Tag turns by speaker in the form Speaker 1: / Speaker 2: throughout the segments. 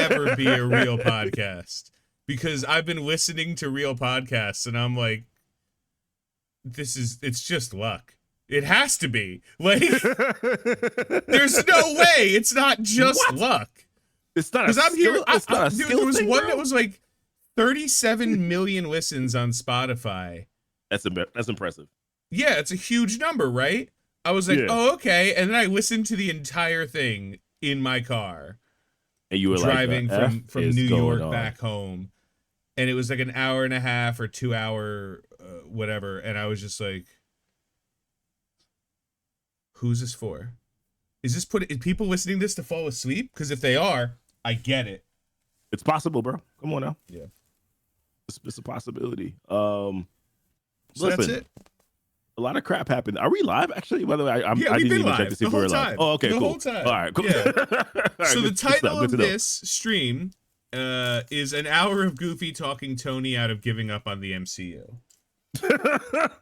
Speaker 1: never be a real podcast because I've been listening to real podcasts and I'm like, it's just luck. It has to be. Like, there's no way it's not just luck.
Speaker 2: It's not a skill. It's not a skill.
Speaker 1: There was
Speaker 2: thing,
Speaker 1: one
Speaker 2: bro.
Speaker 1: that was like 37 million listens on Spotify.
Speaker 2: That's impressive.
Speaker 1: Yeah, it's a huge number, right? I was like, oh, okay. And then I listened to the entire thing in my car.
Speaker 2: And you were
Speaker 1: driving from New York back home. And it was like an hour and a half or 2 hour, whatever. And I was just like, who's this for? Is people listening to this to fall asleep? Because if they are, I get it.
Speaker 2: It's possible, bro. Come on now.
Speaker 1: Yeah.
Speaker 2: It's a possibility.
Speaker 1: So
Speaker 2: listen,
Speaker 1: that's it.
Speaker 2: A lot of crap happened. Are we live? Actually, by the way, I didn't even
Speaker 1: live
Speaker 2: check to see if we were live. Oh, okay,
Speaker 1: the
Speaker 2: cool.
Speaker 1: whole time.
Speaker 2: All right, cool.
Speaker 1: Yeah.
Speaker 2: All
Speaker 1: So
Speaker 2: right,
Speaker 1: the title of
Speaker 2: good
Speaker 1: this stream is an hour of Goofy talking Tony out of giving up on the MCU.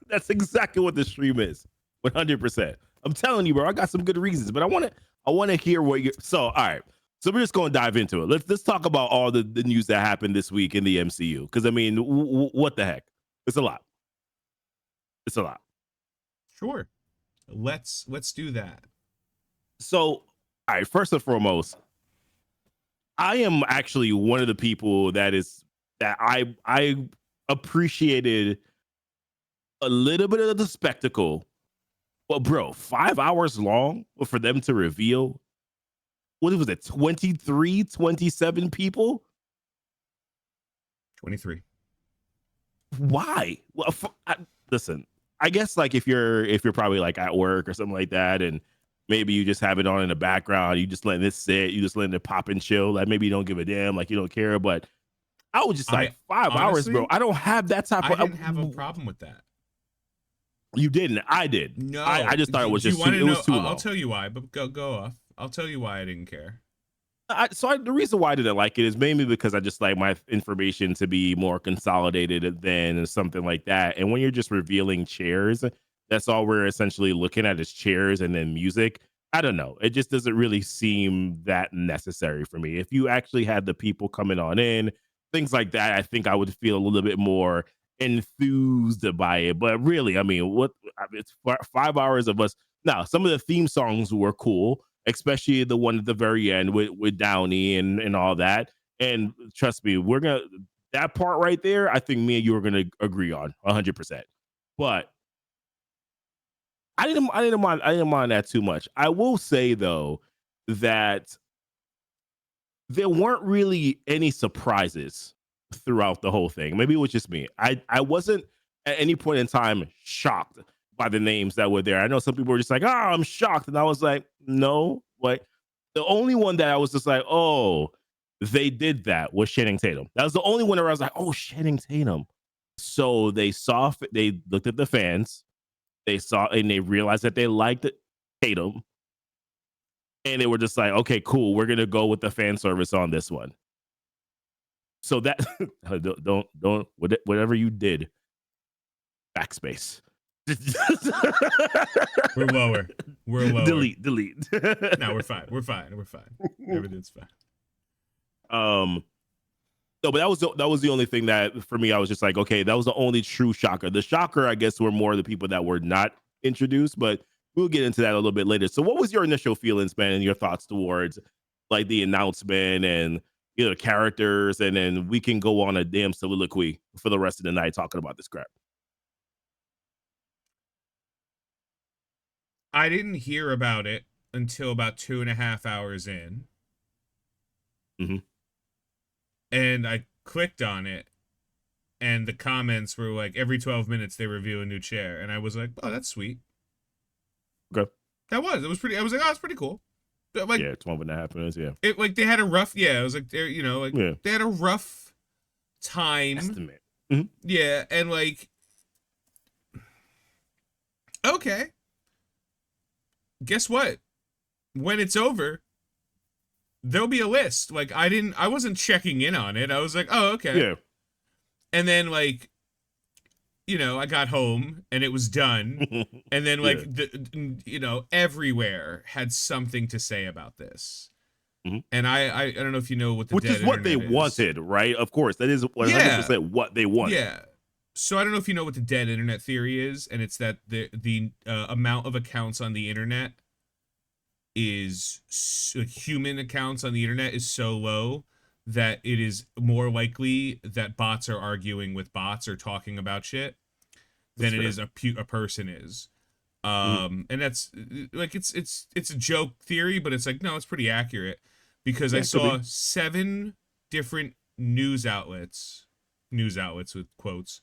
Speaker 2: That's exactly what the stream is. 100%. I'm telling you, bro. I got some good reasons, but I want to hear what you're. So, all right. So we're just going to dive into it. Let's talk about all the news that happened this week in the MCU. Because I mean, what the heck? It's a lot. It's a lot.
Speaker 1: Sure. Let's do that.
Speaker 2: So, all right. First and foremost, I am actually one of the people that I appreciated a little bit of the spectacle. But bro, 5 hours long for them to reveal, what was it, 23, 27 people?
Speaker 1: 23.
Speaker 2: Why? Well, listen, I guess like if you're probably like at work or something like that, and maybe you just have it on in the background, you just letting it sit, you just letting it pop and chill, like maybe you don't give a damn, like you don't care. But I was just like, 5 hours, bro. I don't have that type of.
Speaker 1: I didn't have a problem with that.
Speaker 2: You didn't. I did.
Speaker 1: No,
Speaker 2: I just thought it was just too, it was too long.
Speaker 1: I'll tell you why, but go off. I'll tell you why I didn't care.
Speaker 2: The reason why I didn't like it is mainly because I just like my information to be more consolidated than something like that. And when you're just revealing chairs, that's all we're essentially looking at is chairs and then music. I don't know. It just doesn't really seem that necessary for me. If you actually had the people coming on in, things like that, I think I would feel a little bit more enthused by it. But really, I mean, it's 5 hours of us. Now, some of the theme songs were cool, especially the one at the very end with Downey and all that. And trust me, that part right there, I think me and you are gonna agree on 100%. But I didn't mind that too much. I will say though that there weren't really any surprises throughout the whole thing. Maybe it was just me. I wasn't at any point in time shocked by the names that were there. I know some people were just like, I'm shocked. And I was like, no. Like, the only one that I was just like, oh, they did that was Channing Tatum. That was the only one where I was like, oh, Channing Tatum. So they looked at the fans. They saw and they realized that they liked Tatum. And they were just like, okay, cool. We're going to go with the fan service on this one. So that don't whatever you did, backspace.
Speaker 1: We're lower.
Speaker 2: Delete.
Speaker 1: No, we're fine. Everything's fine.
Speaker 2: No, but that was the only thing that for me I was just like, okay, that was the only true shocker. The shocker, I guess, were more the people that were not introduced, but we'll get into that a little bit later. So what was your initial feelings, man, and your thoughts towards like the announcement and the characters, and then we can go on a damn soliloquy for the rest of the night talking about this crap.
Speaker 1: I didn't hear about it until about 2.5 hours in.
Speaker 2: Mm-hmm.
Speaker 1: And I clicked on it, and the comments were like, every 12 minutes they review a new chair. And I was like, oh, that's sweet.
Speaker 2: Okay.
Speaker 1: It was pretty, I was like, oh, it's pretty cool. Like,
Speaker 2: yeah, 12.5 minutes, yeah.
Speaker 1: It, like, they had a rough, it was like, they had a rough time.
Speaker 2: Estimate. Mm-hmm.
Speaker 1: Yeah, and like, okay. Guess what? When it's over, there'll be a list. Like, I wasn't checking in on it. I was like, oh, okay.
Speaker 2: Yeah.
Speaker 1: And then, like, I got home and it was done. And then, like, everywhere had something to say about this. And I don't know if you know what the
Speaker 2: Which
Speaker 1: dead
Speaker 2: is what they
Speaker 1: internet is.
Speaker 2: wanted, right? Of course, that is 100%
Speaker 1: Yeah.
Speaker 2: what they wanted.
Speaker 1: Yeah. So I don't know if you know what the dead internet theory is, and it's that the amount of accounts on the internet is human accounts on the internet is so low that it is more likely that bots are arguing with bots or talking about shit than it is a person is. And that's like it's a joke theory, but it's like no, it's pretty accurate because I saw 7 different news outlets with quotes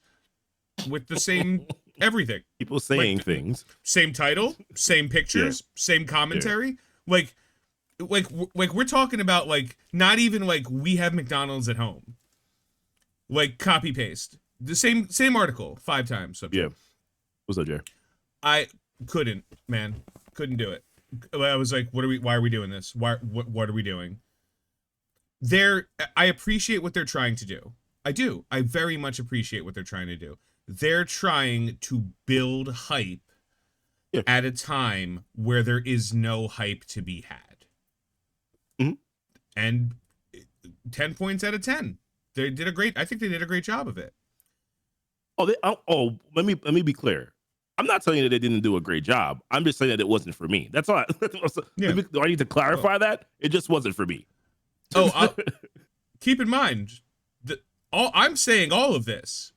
Speaker 1: with the same everything.
Speaker 2: People saying things.
Speaker 1: Same title, same pictures, same commentary. Like we're talking about like not even like we have McDonald's at home. Like copy paste. The same article 5 times. Subject.
Speaker 2: Yeah. What's up, Jerry?
Speaker 1: I couldn't do it. I was like, why are we doing this? What are we doing? I appreciate what they're trying to do. I do. I very much appreciate what they're trying to do. They're trying to build hype at a time where there is no hype to be had. And 10 points out of 10. I think they did a great job of it.
Speaker 2: Let me be clear. I'm not telling you that they didn't do a great job. I'm just saying that it wasn't for me. That's all. Do I need to clarify that? It just wasn't for me.
Speaker 1: Keep in mind that I'm saying all of this.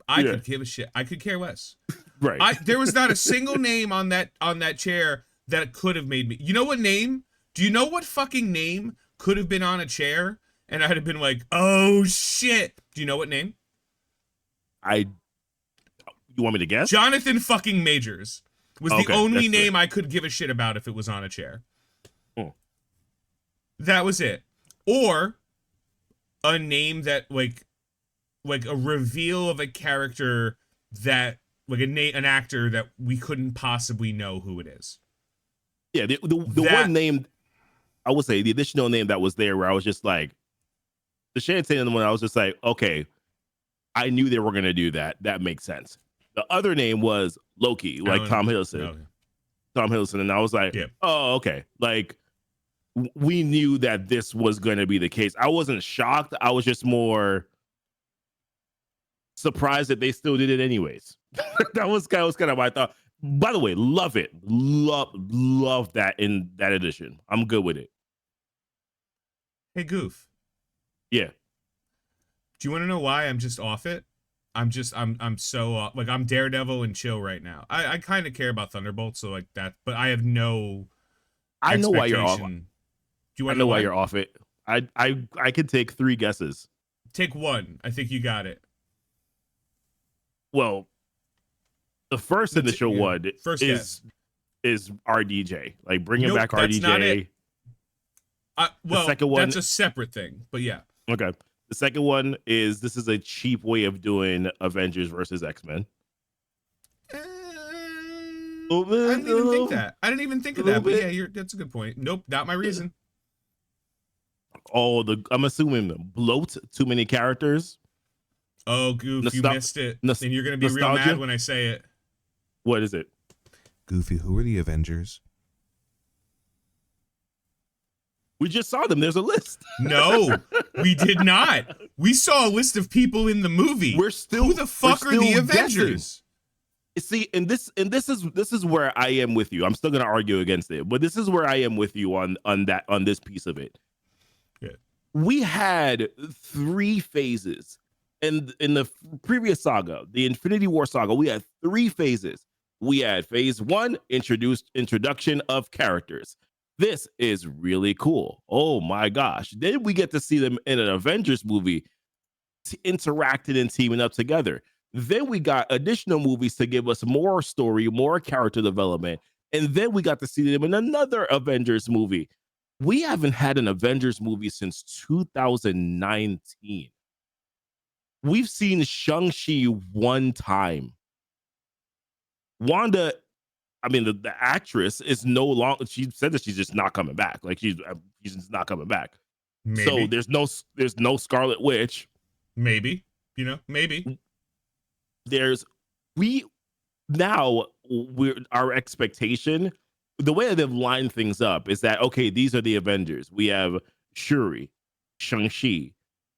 Speaker 1: I could give a shit. I could care less.
Speaker 2: Right.
Speaker 1: There was not a single name on that chair that could have made me. You know what name? Do you know what fucking name could have been on a chair and I'd have been like, oh shit? Do you know what name?
Speaker 2: You want me to guess?
Speaker 1: Jonathan fucking Majors was the only name I could give a shit about if it was on a chair. That was it. Or a name that like a reveal of a character that like an actor that we couldn't possibly know who it is.
Speaker 2: Yeah, the one name I would say, the additional name that was there where I was just like, the Shannon one, I was just like, okay, I knew they were gonna do that. That makes sense. The other name was Loki, like Tom Hiddleston. Tom Hiddleston, and I was like, oh, okay. Like, we knew that this was going to be the case. I wasn't shocked. I was just more surprised that they still did it anyways. that was kind of my thought. By the way, love it. Love that in that edition. I'm good with it.
Speaker 1: Hey, Goof.
Speaker 2: Yeah.
Speaker 1: Do you want to know why I'm just off it? I'm so like I'm Daredevil and chill right now. I kind of care about Thunderbolt, so like that, but I have no.
Speaker 2: I know why you're off.
Speaker 1: Do you want
Speaker 2: to know why you're off it? I could take 3 guesses.
Speaker 1: Take 1. I think you got it.
Speaker 2: Well, the first initial one is RDJ, like bringing back RDJ.
Speaker 1: Not it.
Speaker 2: The second one,
Speaker 1: that's a separate thing, but yeah.
Speaker 2: Okay. The second one is this is a cheap way of doing Avengers versus X-Men.
Speaker 1: I didn't even think that. I didn't even think of that. But yeah, that's a good point. Nope, not my reason.
Speaker 2: I'm assuming bloat too many characters.
Speaker 1: Oh, Goof, you missed it. And you're gonna be real mad when I say it.
Speaker 2: What is it?
Speaker 3: Goofy, who are the Avengers?
Speaker 2: We just saw them. There's a list.
Speaker 1: No, we did not. We saw a list of people in the movie. Who the fuck are the Avengers?
Speaker 2: See, and this is where I am with you. I'm still gonna argue against it, but this is where I am with you on this piece of it.
Speaker 1: Yeah.
Speaker 2: We had 3 phases. And in the previous saga, the Infinity War saga, we had 3 phases. We had phase 1, introduction of characters. This is really cool. Oh my gosh. Then we get to see them in an Avengers movie interacting and teaming up together. Then we got additional movies to give us more story, more character development. And then we got to see them in another Avengers movie. We haven't had an Avengers movie since 2019. We've seen Shang-Chi 1 time. Wanda, I mean, the actress is no longer, she said that she's just not coming back. Like she's just not coming back.
Speaker 1: Maybe.
Speaker 2: So there's no Scarlet Witch.
Speaker 1: Maybe, maybe.
Speaker 2: Our expectation, the way they've lined things up is that, okay, these are the Avengers. We have Shuri, Shang-Chi.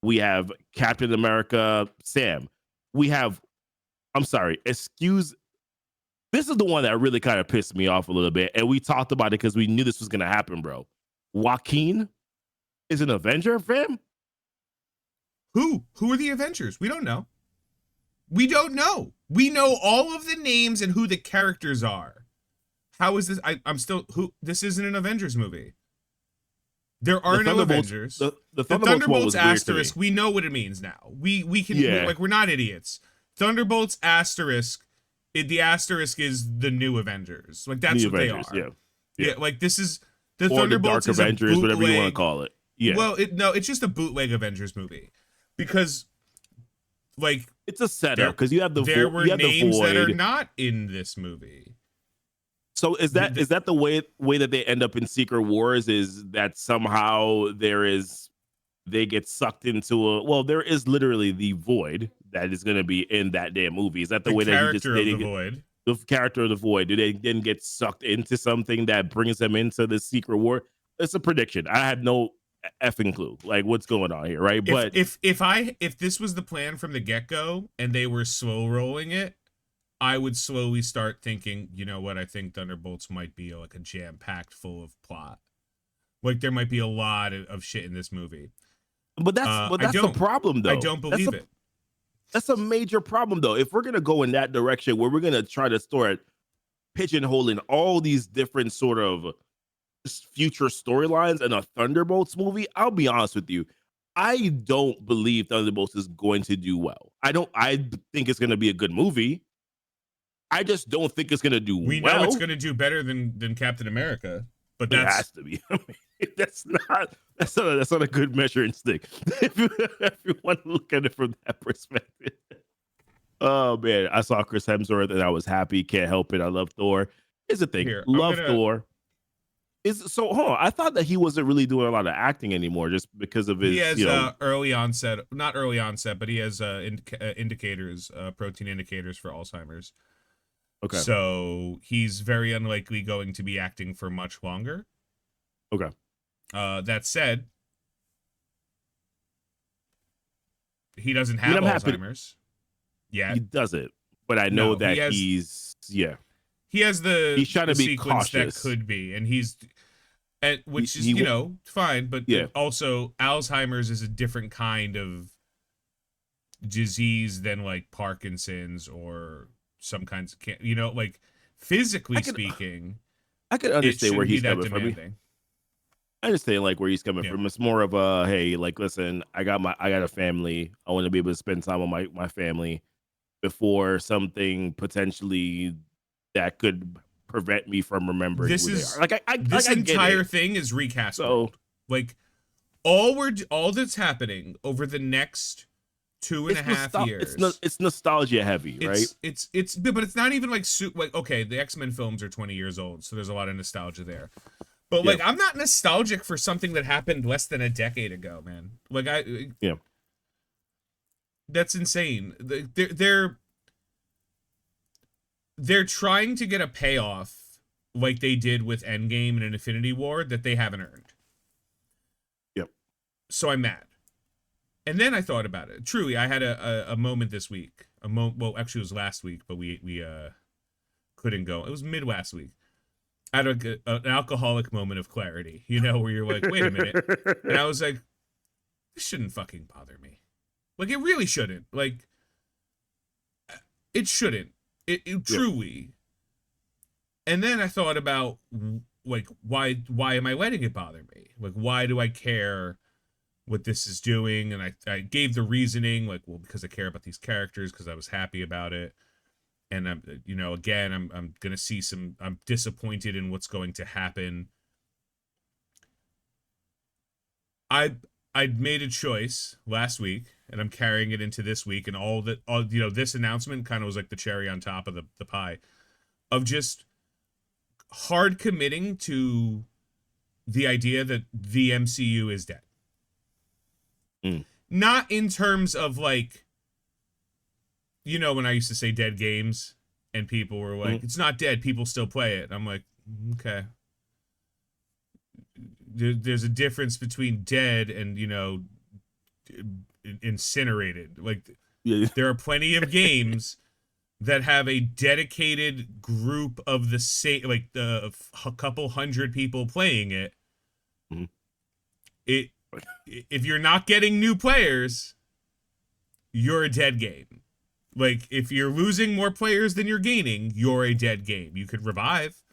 Speaker 2: We have Captain America, Sam. We have, I'm sorry, this is the one that really kind of pissed me off a little bit. And we talked about it because we knew this was going to happen, bro. Joaquin is an Avenger, fam?
Speaker 1: Who are the Avengers? We don't know. We don't know. We know all of the names and who the characters are. How is this? I'm still, this isn't an Avengers movie. There are no Avengers.
Speaker 2: The
Speaker 1: Thunderbolts asterisk, we know what it means now. We can, we're not idiots. Thunderbolts asterisk, the asterisk is the new Avengers. Like, that's what they are. Yeah, like, this is, the Thunderbolts
Speaker 2: the Dark Avengers, whatever you want to call it. Yeah.
Speaker 1: Well, it's just a bootleg Avengers movie. Because, like,
Speaker 2: it's a setup, because you have the
Speaker 1: there were names that are not in this movie.
Speaker 2: So is that the way that they end up in Secret Wars, is that somehow they get sucked into there is literally the Void that is going to be in that damn movie. Is that the way that the character of the Void, do they then get sucked into something that brings them into the Secret War? It's a prediction. I had no effing clue, like, what's going on here, right? But
Speaker 1: if this was the plan from the get-go and they were slow rolling it, I would slowly start thinking, you know what, I think Thunderbolts might be like a jam-packed full of plot. Like, there might be a lot of shit in this movie.
Speaker 2: But that's the problem, though.
Speaker 1: I don't believe it.
Speaker 2: That's a major problem, though. If we're going to go in that direction where we're going to try to start pigeonholing all these different sort of future storylines in a Thunderbolts movie, I'll be honest with you, I don't believe Thunderbolts is going to do well. I think it's going to be a good movie. I just don't think it's going to do well.
Speaker 1: We know it's going to do better than Captain America, but that
Speaker 2: has to be. I mean, that's not a good measuring stick if you want to look at it from that perspective. Oh man, I saw Chris Hemsworth and I was happy. Can't help it. I love Thor. Here's the thing. Thor. Hold on. I thought that he wasn't really doing a lot of acting anymore, just because of his.
Speaker 1: He has early onset, not early onset, but he has indicators, protein indicators for Alzheimer's.
Speaker 2: Okay.
Speaker 1: So he's very unlikely going to be acting for much longer.
Speaker 2: Okay.
Speaker 1: That said, he doesn't have Alzheimer's yet.
Speaker 2: He doesn't, but I know that he's
Speaker 1: he's
Speaker 2: trying to be
Speaker 1: sequence
Speaker 2: cautious.
Speaker 1: that could be, and which is fine, but also Alzheimer's is a different kind of disease than like Parkinson's or some kinds of like physically speaking.
Speaker 2: I could understand where he's coming from. I understand like where he's coming from. It's more of a, hey, like, listen, I got a family. I want to be able to spend time with my family before something potentially that could prevent me from remembering who they are. Like
Speaker 1: this entire thing is recast. So like all that's happening over the next 2.5 years.
Speaker 2: It's nostalgia heavy, right?
Speaker 1: But it's not even like okay, the X-Men films are 20 years old, so there's a lot of nostalgia there. But like, I'm not nostalgic for something that happened less than a decade ago, man. Like that's insane. They're trying to get a payoff like they did with Endgame and Infinity War that they haven't earned.
Speaker 2: Yep.
Speaker 1: So I'm mad. And then I thought about it. Truly, I had a moment this week. Well, actually, it was last week, but we couldn't go. It was mid last week. I had an alcoholic moment of clarity, where you're like, wait a minute. And I was like, this shouldn't fucking bother me. Like, it really shouldn't. Like, it shouldn't. It truly. And then I thought about, like, why am I letting it bother me? Like, why do I care what this is doing? And I gave the reasoning, like, well, because I care about these characters, because I was happy about it. And I'm gonna see I'm disappointed in what's going to happen. I made a choice last week, and I'm carrying it into this week, and this announcement kind of was like the cherry on top of the pie, of just hard committing to the idea that the MCU is dead. Not in terms of like, when I used to say dead games and people were like, it's not dead, people still play it. I'm like, okay. there's a difference between dead and incinerated. Like
Speaker 2: Yeah.
Speaker 1: there are plenty of games that have a dedicated group of the same, like a couple hundred people playing it.
Speaker 2: Mm-hmm.
Speaker 1: If you're not getting new players, you're a dead game. Like if you're losing more players than you're gaining, you're a dead game. You could revive,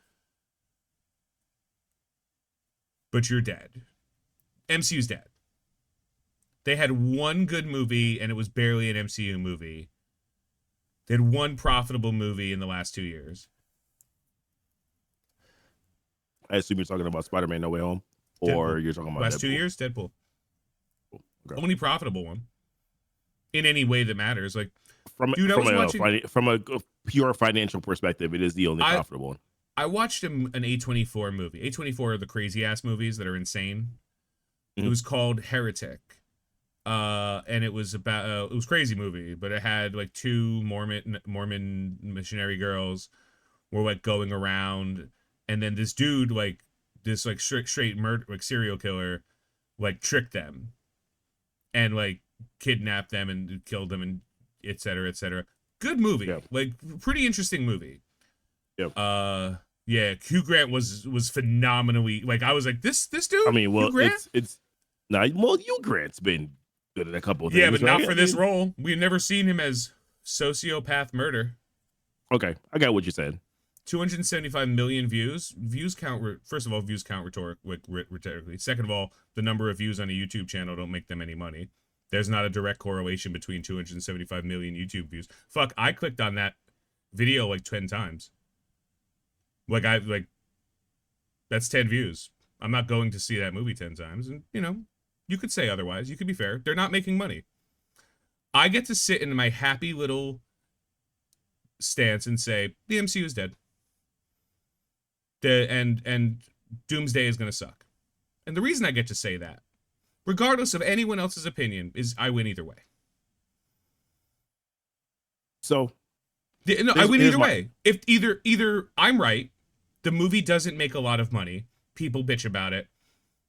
Speaker 1: but you're dead. MCU's dead. They had one good movie, and it was barely an MCU movie. They had one profitable movie in the last 2 years.
Speaker 2: I assume you're talking about Spider-Man No Way Home, or
Speaker 1: Deadpool.
Speaker 2: you're talking about
Speaker 1: Last
Speaker 2: Deadpool.
Speaker 1: 2 years, Deadpool.
Speaker 2: Okay.
Speaker 1: Only profitable one. In any way that matters. Like,
Speaker 2: From a pure financial perspective, it is the only profitable one.
Speaker 1: I watched an A24 movie. A24 are the crazy ass movies that are insane.
Speaker 2: Mm-hmm.
Speaker 1: It was called Heretic. And it was about it was a crazy movie, but it had like two Mormon missionary girls were like going around, and then this dude this straight murder serial killer tricked them and kidnapped them and killed them and et cetera, et cetera. Good movie.
Speaker 2: Yeah.
Speaker 1: Pretty interesting movie.
Speaker 2: Yep.
Speaker 1: Yeah, Hugh Grant was phenomenally I was like, this dude.
Speaker 2: I mean, well,
Speaker 1: Hugh Grant?
Speaker 2: Hugh Grant's been good at a couple of things.
Speaker 1: Yeah, but not
Speaker 2: right?
Speaker 1: for this role. We've never seen him as sociopath murder.
Speaker 2: Okay, I got what you said.
Speaker 1: 275 million views. Views count. First of all, views count rhetorically. Second of all, the number of views on a YouTube channel don't make them any money. There's not a direct correlation between 275 million YouTube views. Fuck, I clicked on that video 10 times. That's 10 views. I'm not going to see that movie 10 times. And, you could say otherwise. You could be fair. They're not making money. I get to sit in my happy little stance and say, the MCU is dead. And Doomsday is going to suck. And the reason I get to say that, regardless of anyone else's opinion, is I win either way.
Speaker 2: So,
Speaker 1: I win either way. If either I'm right, the movie doesn't make a lot of money, people bitch about it.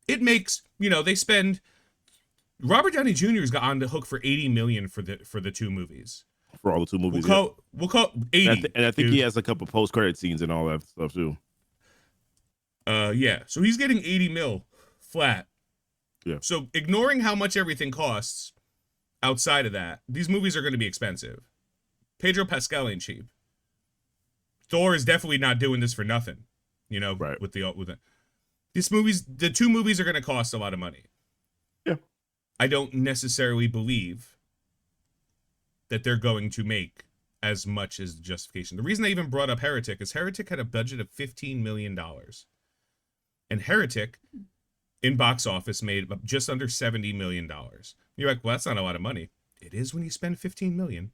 Speaker 1: It makes, they spend. Robert Downey Jr. has got on the hook for $80 million for the two movies.
Speaker 2: For all the two movies,
Speaker 1: we'll call 80.
Speaker 2: And I think he has a couple post-credit scenes and all that stuff too.
Speaker 1: Yeah. So he's getting 80 mil flat.
Speaker 2: Yeah.
Speaker 1: So ignoring how much everything costs, outside of that, these movies are going to be expensive. Pedro Pascal ain't cheap. Thor is definitely not doing this for nothing.
Speaker 2: Right.
Speaker 1: with it. The two movies are going to cost a lot of money.
Speaker 2: Yeah.
Speaker 1: I don't necessarily believe that they're going to make as much as justification. The reason I even brought up Heretic is Heretic had a budget of $15 million. And Heretic, in box office, made just under $70 million. You're like, well, that's not a lot of money. It is when you spend $15 million.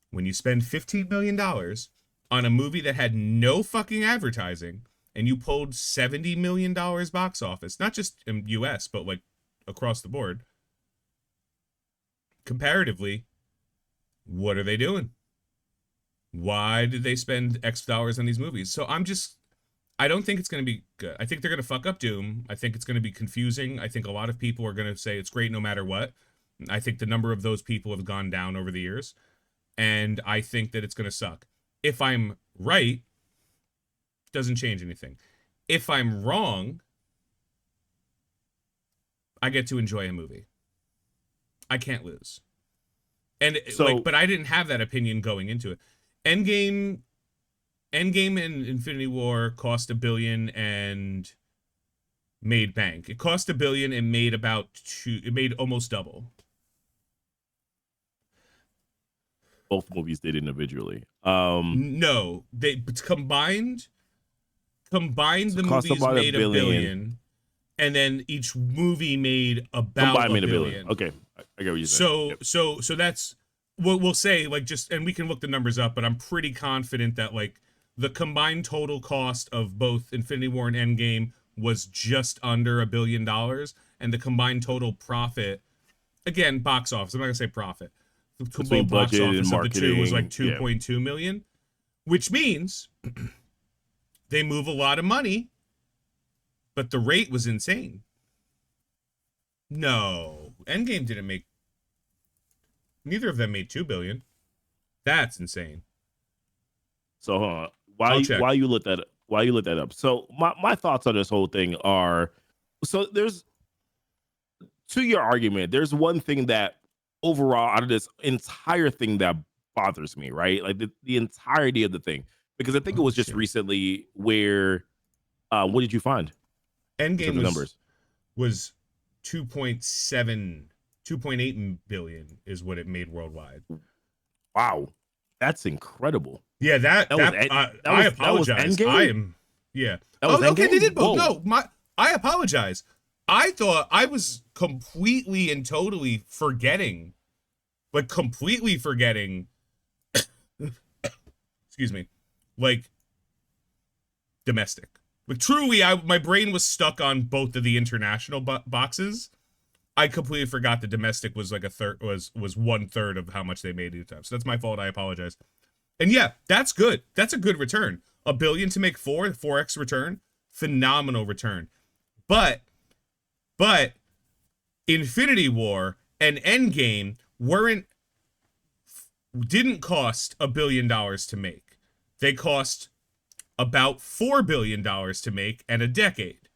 Speaker 1: When you spend $15 million on a movie that had no fucking advertising, and you pulled $70 million box office, not just in US, but across the board. Comparatively, what are they doing? Why did they spend X dollars on these movies? So I don't think it's going to be good. I think they're going to fuck up Doom. I think it's going to be confusing. I think a lot of people are going to say it's great no matter what. I think the number of those people have gone down over the years. And I think that it's going to suck. If I'm right, doesn't change anything. If I'm wrong, I get to enjoy a movie. I can't lose. And but I didn't have that opinion going into it. Endgame and Infinity War cost $1 billion and made bank. It cost $1 billion and made it made almost double.
Speaker 2: Both movies did individually.
Speaker 1: No, they combined the movies made $1 billion, and then each movie made about $1 billion.
Speaker 2: Okay, I get what you're saying.
Speaker 1: So that's what we'll say. And we can look the numbers up, but I'm pretty confident that the combined total cost of both Infinity War and Endgame was just under $1 billion, and the combined total profit, again, box office. I'm not gonna say profit.
Speaker 2: Between budget and marketing
Speaker 1: was 2.2 million, which means they move a lot of money but the rate was insane. No, Endgame didn't make. Neither of them made $2 billion. That's insane.
Speaker 2: So while you look that up. So my thoughts on this whole thing are, so there's, to your argument, there's one thing that overall out of this entire thing that bothers me, right? Like the entirety of the thing, because I think it was just recently where, what did you find?
Speaker 1: Endgame was 2.8 billion is what it made worldwide.
Speaker 2: Wow, that's incredible.
Speaker 1: Yeah, I apologize. Okay, they did both. No, I apologize. I thought I was completely and totally forgetting. Excuse me. Like domestic. Like truly, my brain was stuck on both of the international boxes. I completely forgot the domestic was like was 1/3 of how much they made each time. So that's my fault. I apologize. And yeah, that's good. That's a good return. $1 billion to make 4x return, phenomenal return. But Infinity War and Endgame didn't cost $1 billion to make. They cost about $4 billion to make and a decade.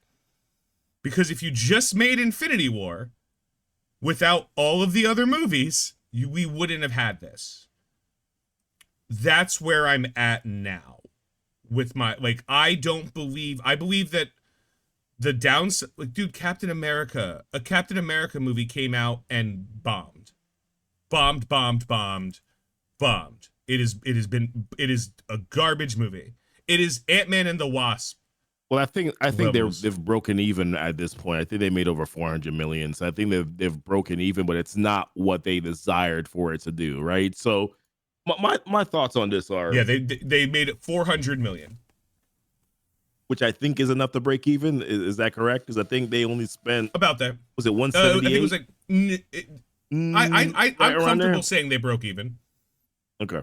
Speaker 1: Because if you just made Infinity War without all of the other movies, we wouldn't have had this. That's where I'm at now with my, like, I believe that the downside, like, dude, a Captain America movie came out and bombed. It is a garbage movie. It is Ant-Man and the Wasp.
Speaker 2: Well, I think they've broken even at this point. I think they made over 400 million. So I think they've broken even, but it's not what they desired for it to do, right? So my thoughts on this are,
Speaker 1: yeah, they made it 400 million,
Speaker 2: which I think is enough to break even. Is that correct? Because I think they only spent
Speaker 1: about that.
Speaker 2: Was it 178?
Speaker 1: I think it was like I'm comfortable saying they broke even.
Speaker 2: Okay,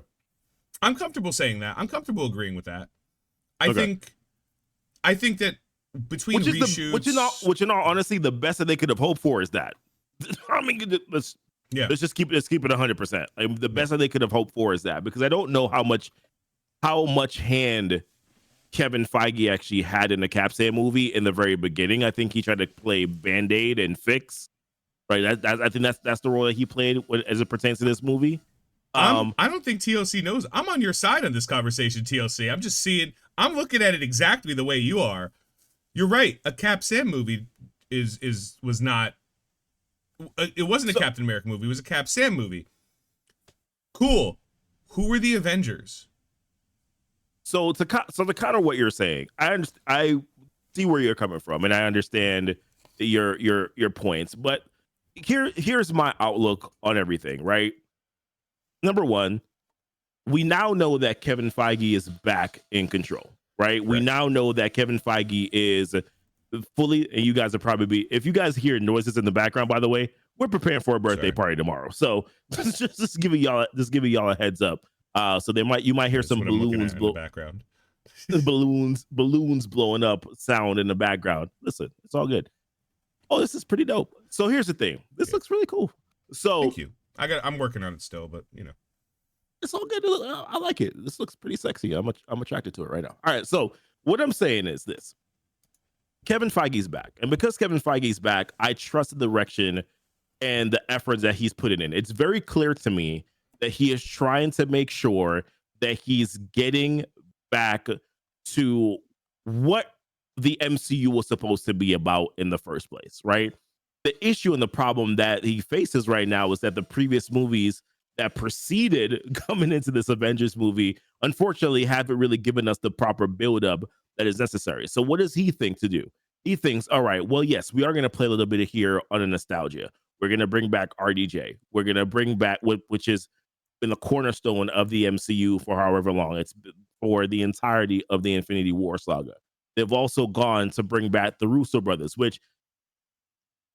Speaker 1: I'm comfortable saying that. I'm comfortable agreeing with that. I think that between reshoots,
Speaker 2: which in all honesty, the best that they could have hoped for is that. I mean, let's just keep it 100%. Like, the best that they could have hoped for is that, because I don't know how much hand Kevin Feige actually had in the Capstan movie in the very beginning. I think he tried to play Band-Aid and fix. Right, I think that's the role that he played as it pertains to this movie.
Speaker 1: I don't think TLC knows. I'm on your side on this conversation, TLC. I'm looking at it exactly the way you are. You're right. A Cap Sam movie was not. It wasn't a Captain America movie. It was a Cap Sam movie. Cool. Who were the Avengers?
Speaker 2: So to counter what you're saying, I see where you're coming from, and I understand your points. But here's my outlook on everything. Right. Number one, we now know that Kevin Feige is back in control, right? We now know that Kevin Feige is fully, and you guys are probably, if you guys hear noises in the background, by the way, we're preparing for a birthday party tomorrow. So just giving y'all a heads up. So you might hear some balloons
Speaker 1: in the background.
Speaker 2: balloons blowing up sound in the background. Listen, it's all good. Oh, this is pretty dope. So here's the thing. This looks really cool. So
Speaker 1: thank you. I'm working on it still, but you know.
Speaker 2: It's all good. I like it. This looks pretty sexy. I'm attracted to it right now. All right. So what I'm saying is this: Kevin Feige's back, and because Kevin Feige's back, I trust the direction and the efforts that he's putting in. It's very clear to me that he is trying to make sure that he's getting back to what the MCU was supposed to be about in the first place, right? The issue and the problem that he faces right now is that the previous movies that preceded coming into this Avengers movie, unfortunately, haven't really given us the proper buildup that is necessary. So what does he think to do? He thinks, all right, well, yes, we are going to play a little bit of here on a nostalgia. We're going to bring back RDJ. We're going to bring back which has been the cornerstone of the MCU for however long. It's for the entirety of the Infinity War saga. They've also gone to bring back the Russo brothers, which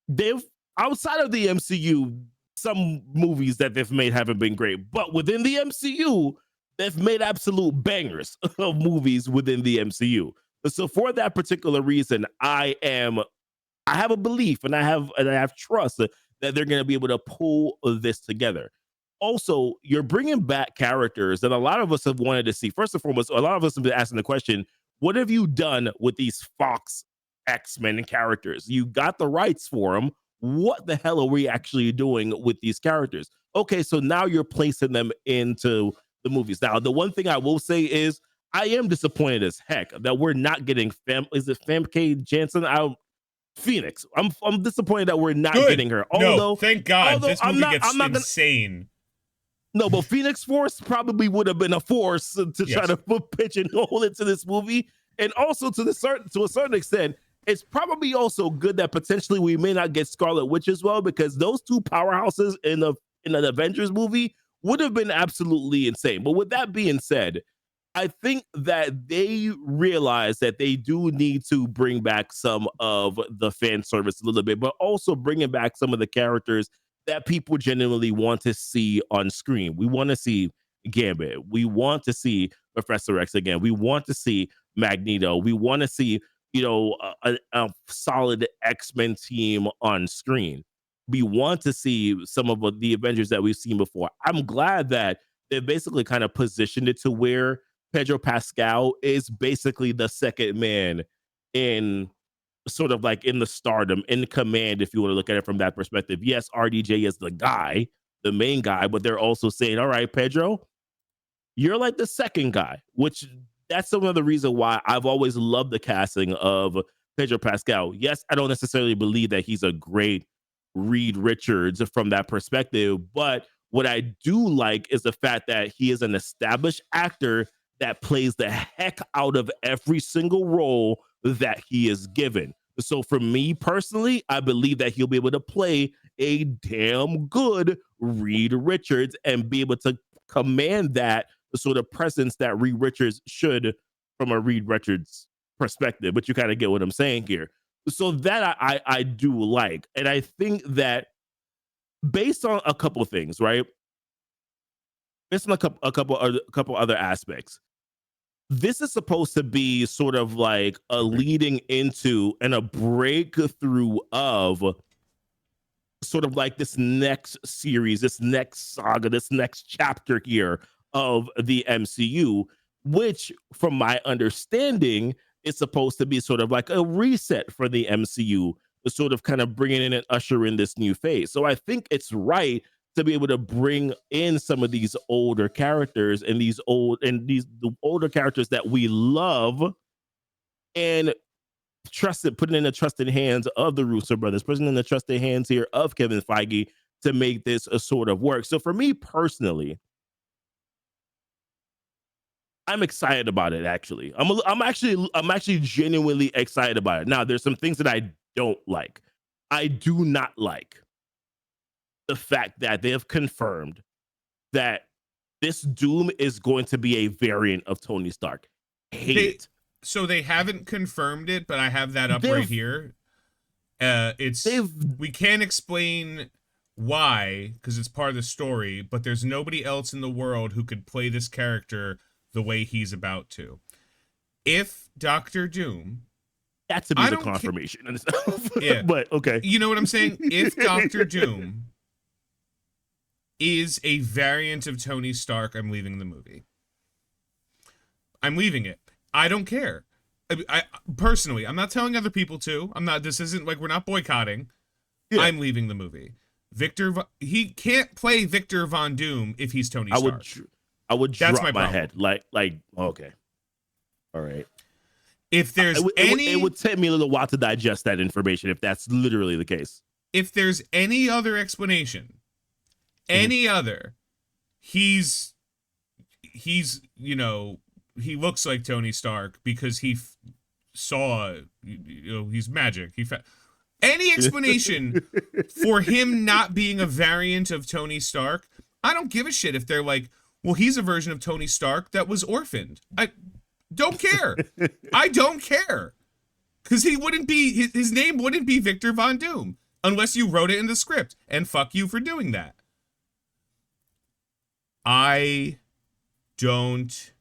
Speaker 2: they've, outside of the MCU, some movies that they've made haven't been great, but within the MCU, they've made absolute bangers of movies within the MCU. So for that particular reason, I have a belief and I have trust that they're going to be able to pull this together. Also, you're bringing back characters that a lot of us have wanted to see. First and foremost, a lot of us have been asking the question, what have you done with these Fox X-Men characters? You got the rights for them. What the hell are we actually doing with these characters? Okay, so now you're placing them into the movies. Now, the one thing I will say is I am disappointed as heck that we're not getting Famke Janssen out. Phoenix. I'm disappointed that we're not getting her.
Speaker 1: No, thank God. This movie gets
Speaker 2: insane. No, but Phoenix Force probably would have been a force to try to pigeonhole into this movie. And also to a certain extent, it's probably also good that potentially we may not get Scarlet Witch as well, because those two powerhouses in an Avengers movie would have been absolutely insane. But with that being said, I think that they realize that they do need to bring back some of the fan service a little bit, but also bringing back some of the characters that people genuinely want to see on screen. We want to see Gambit. We want to see Professor X again. We want to see Magneto. We want to see, a solid X-Men team on screen. We want to see some of the Avengers that we've seen before. I'm glad that they've basically kind of positioned it to where Pedro Pascal is basically the second man in sort of like in the stardom, in command, if you want to look at it from that perspective. Yes, RDJ is the guy, the main guy, but they're also saying, all right, Pedro, you're like the second guy, which that's some of the reason why I've always loved the casting of Pedro Pascal. Yes, I don't necessarily believe that he's a great Reed Richards from that perspective, but what I do like is the fact that he is an established actor that plays the heck out of every single role that he is given. So for me personally, I believe that he'll be able to play a damn good Reed Richards and be able to command that sort of presence that Reed Richards should from a Reed Richards perspective. But you kind of get what I'm saying here. So that I do like. And I think that based on a couple things, right? Based on a couple other aspects, this is supposed to be sort of like a leading into and a breakthrough of sort of like this next series, this next saga, this next chapter here of the MCU, which from my understanding is supposed to be sort of like a reset for the MCU, to sort of kind of bring in and usher in this new phase. So I think it's right to be able to bring in some of these older characters and the older characters that we love, and putting in the trusted hands of the Russo brothers, putting in the trusted hands here of Kevin Feige to make this a sort of work. So for me personally, I'm excited about it. Actually, I'm actually genuinely excited about it. Now, there's some things that I don't like. I do not like the fact that they have confirmed that this Doom is going to be a variant of Tony Stark. Hate it.
Speaker 1: So they haven't confirmed it, but I have that up right here. We can't explain why, because it's part of the story, but there's nobody else in the world who could play this character the way he's about to. If Doctor Doom...
Speaker 2: That to me is a confirmation.
Speaker 1: Yeah.
Speaker 2: But okay.
Speaker 1: You know what I'm saying? If Doctor Doom is a variant of Tony Stark, I'm leaving the movie. I'm leaving it. I don't care. I personally, I'm not telling other people to. This isn't like we're not boycotting. Yeah. I'm leaving the movie. He can't play Victor Von Doom if he's Tony Stark.
Speaker 2: I would drop my head. Like, okay. All right.
Speaker 1: If there's
Speaker 2: it would take me a little while to digest that information if that's literally the case.
Speaker 1: If there's any other explanation, he's he looks like Tony Stark because he saw, he's magic. Any explanation for him not being a variant of Tony Stark, I don't give a shit if they're like, well, he's a version of Tony Stark that was orphaned. I don't care. I don't care. Because his name wouldn't be Victor Von Doom unless you wrote it in the script, and fuck you for doing that. I don't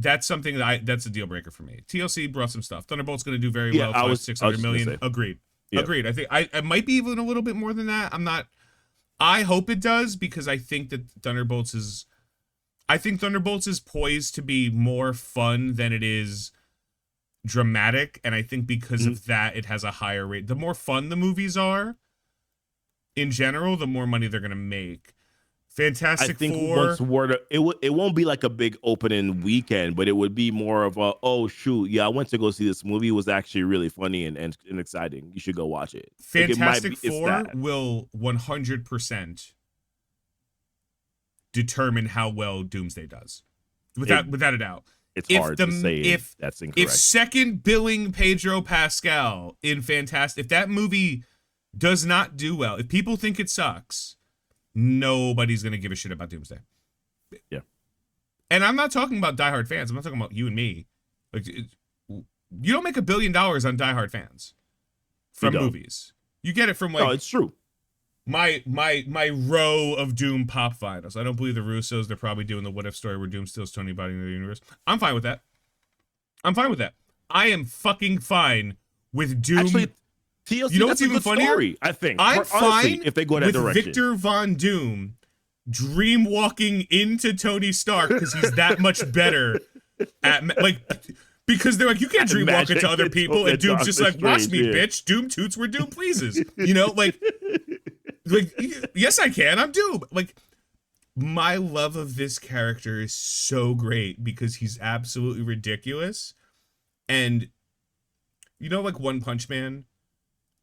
Speaker 1: that's something that's a deal breaker for me. TLC brought some stuff. Thunderbolt's going to do very well.
Speaker 2: I was
Speaker 1: 600 million. Agreed.
Speaker 2: Yeah.
Speaker 1: Agreed. I think I might be even a little bit more than that. I hope it does, because I think that Thunderbolts is poised to be more fun than it is dramatic, and I think because of that, it has a higher rate. The more fun the movies are, in general, the more money they're going to make. Fantastic Four. I think
Speaker 2: once it won't be like a big opening weekend, but it would be more of a, oh shoot, yeah, I went to go see this movie. It was actually really funny and exciting. You should go watch it.
Speaker 1: Fantastic Four will 100% determine how well Doomsday does, without a doubt.
Speaker 2: It's hard to say if that's incorrect.
Speaker 1: If second billing Pedro Pascal in Fantastic, if that movie does not do well, if people think it sucks, nobody's going to give a shit about Doomsday.
Speaker 2: Yeah.
Speaker 1: And I'm not talking about diehard fans. I'm not talking about you and me. Like, you don't make $1 billion on diehard fans from movies. You get it from, like...
Speaker 2: No, it's true.
Speaker 1: My row of Doom pop finals. I don't believe the Russos. They're probably doing the what if story where Doom steals Tony body into the universe. I'm fine with that. I am fucking fine with Doom.
Speaker 2: Actually, TLC,
Speaker 1: you know what's even funnier?
Speaker 2: Story, I think.
Speaker 1: I'm fine
Speaker 2: if they go that
Speaker 1: with
Speaker 2: direction.
Speaker 1: Victor Von Doom dream walking into Tony Stark because he's that much better at because they're like, you can't dream walk into other people, and Doom's just like, watch me, bitch. Doom toots where Doom pleases. You know, like yes, I can. I'm Doom. Like, my love of this character is so great because he's absolutely ridiculous. And you know, like One Punch Man.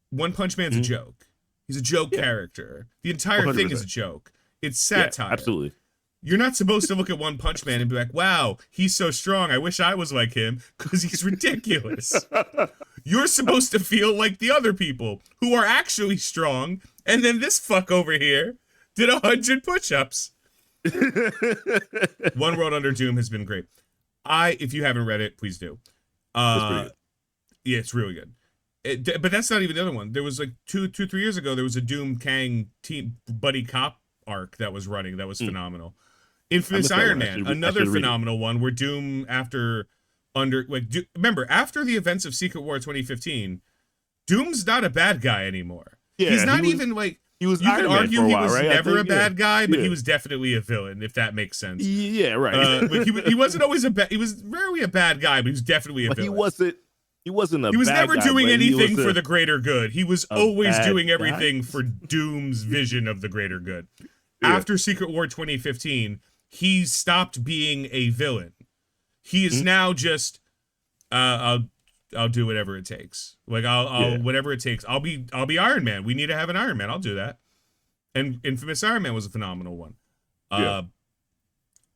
Speaker 1: One Punch Man's a joke. He's a joke character. The entire
Speaker 2: 100%.
Speaker 1: thing is a joke. It's satire.
Speaker 2: Yeah, absolutely.
Speaker 1: You're not supposed to look at One Punch Man and be like, wow, he's so strong. I wish I was like him, because he's ridiculous. You're supposed to feel like the other people who are actually strong, and then this fuck over here did 100 push-ups. One World Under Doom has been great. If you haven't read it, please do. Yeah, it's really good. But that's not even the other one. There was like 3 years ago, there was a Doom Kang team buddy cop arc that was running. That was phenomenal. Infamous Iron Man, another phenomenal one where Doom remember, after the events of Secret War 2015, Doom's not a bad guy anymore. Yeah, he's not even like,
Speaker 2: he was
Speaker 1: you
Speaker 2: Iron
Speaker 1: could
Speaker 2: Man
Speaker 1: argue
Speaker 2: for a
Speaker 1: he
Speaker 2: while,
Speaker 1: was
Speaker 2: right?
Speaker 1: never a bad guy, but he was definitely a villain, if that makes sense.
Speaker 2: Yeah, right.
Speaker 1: But he wasn't always he was rarely a bad guy, but he was definitely a villain.
Speaker 2: He wasn't a
Speaker 1: He was
Speaker 2: bad
Speaker 1: never
Speaker 2: guy,
Speaker 1: doing anything
Speaker 2: for
Speaker 1: the greater good. He was always doing everything for Doom's vision of the greater good. Yeah. After Secret War 2015, he stopped being a villain. He is now just I'll do whatever it takes. Like I'll whatever it takes. I'll be Iron Man. We need to have an Iron Man. I'll do that. And Infamous Iron Man was a phenomenal one.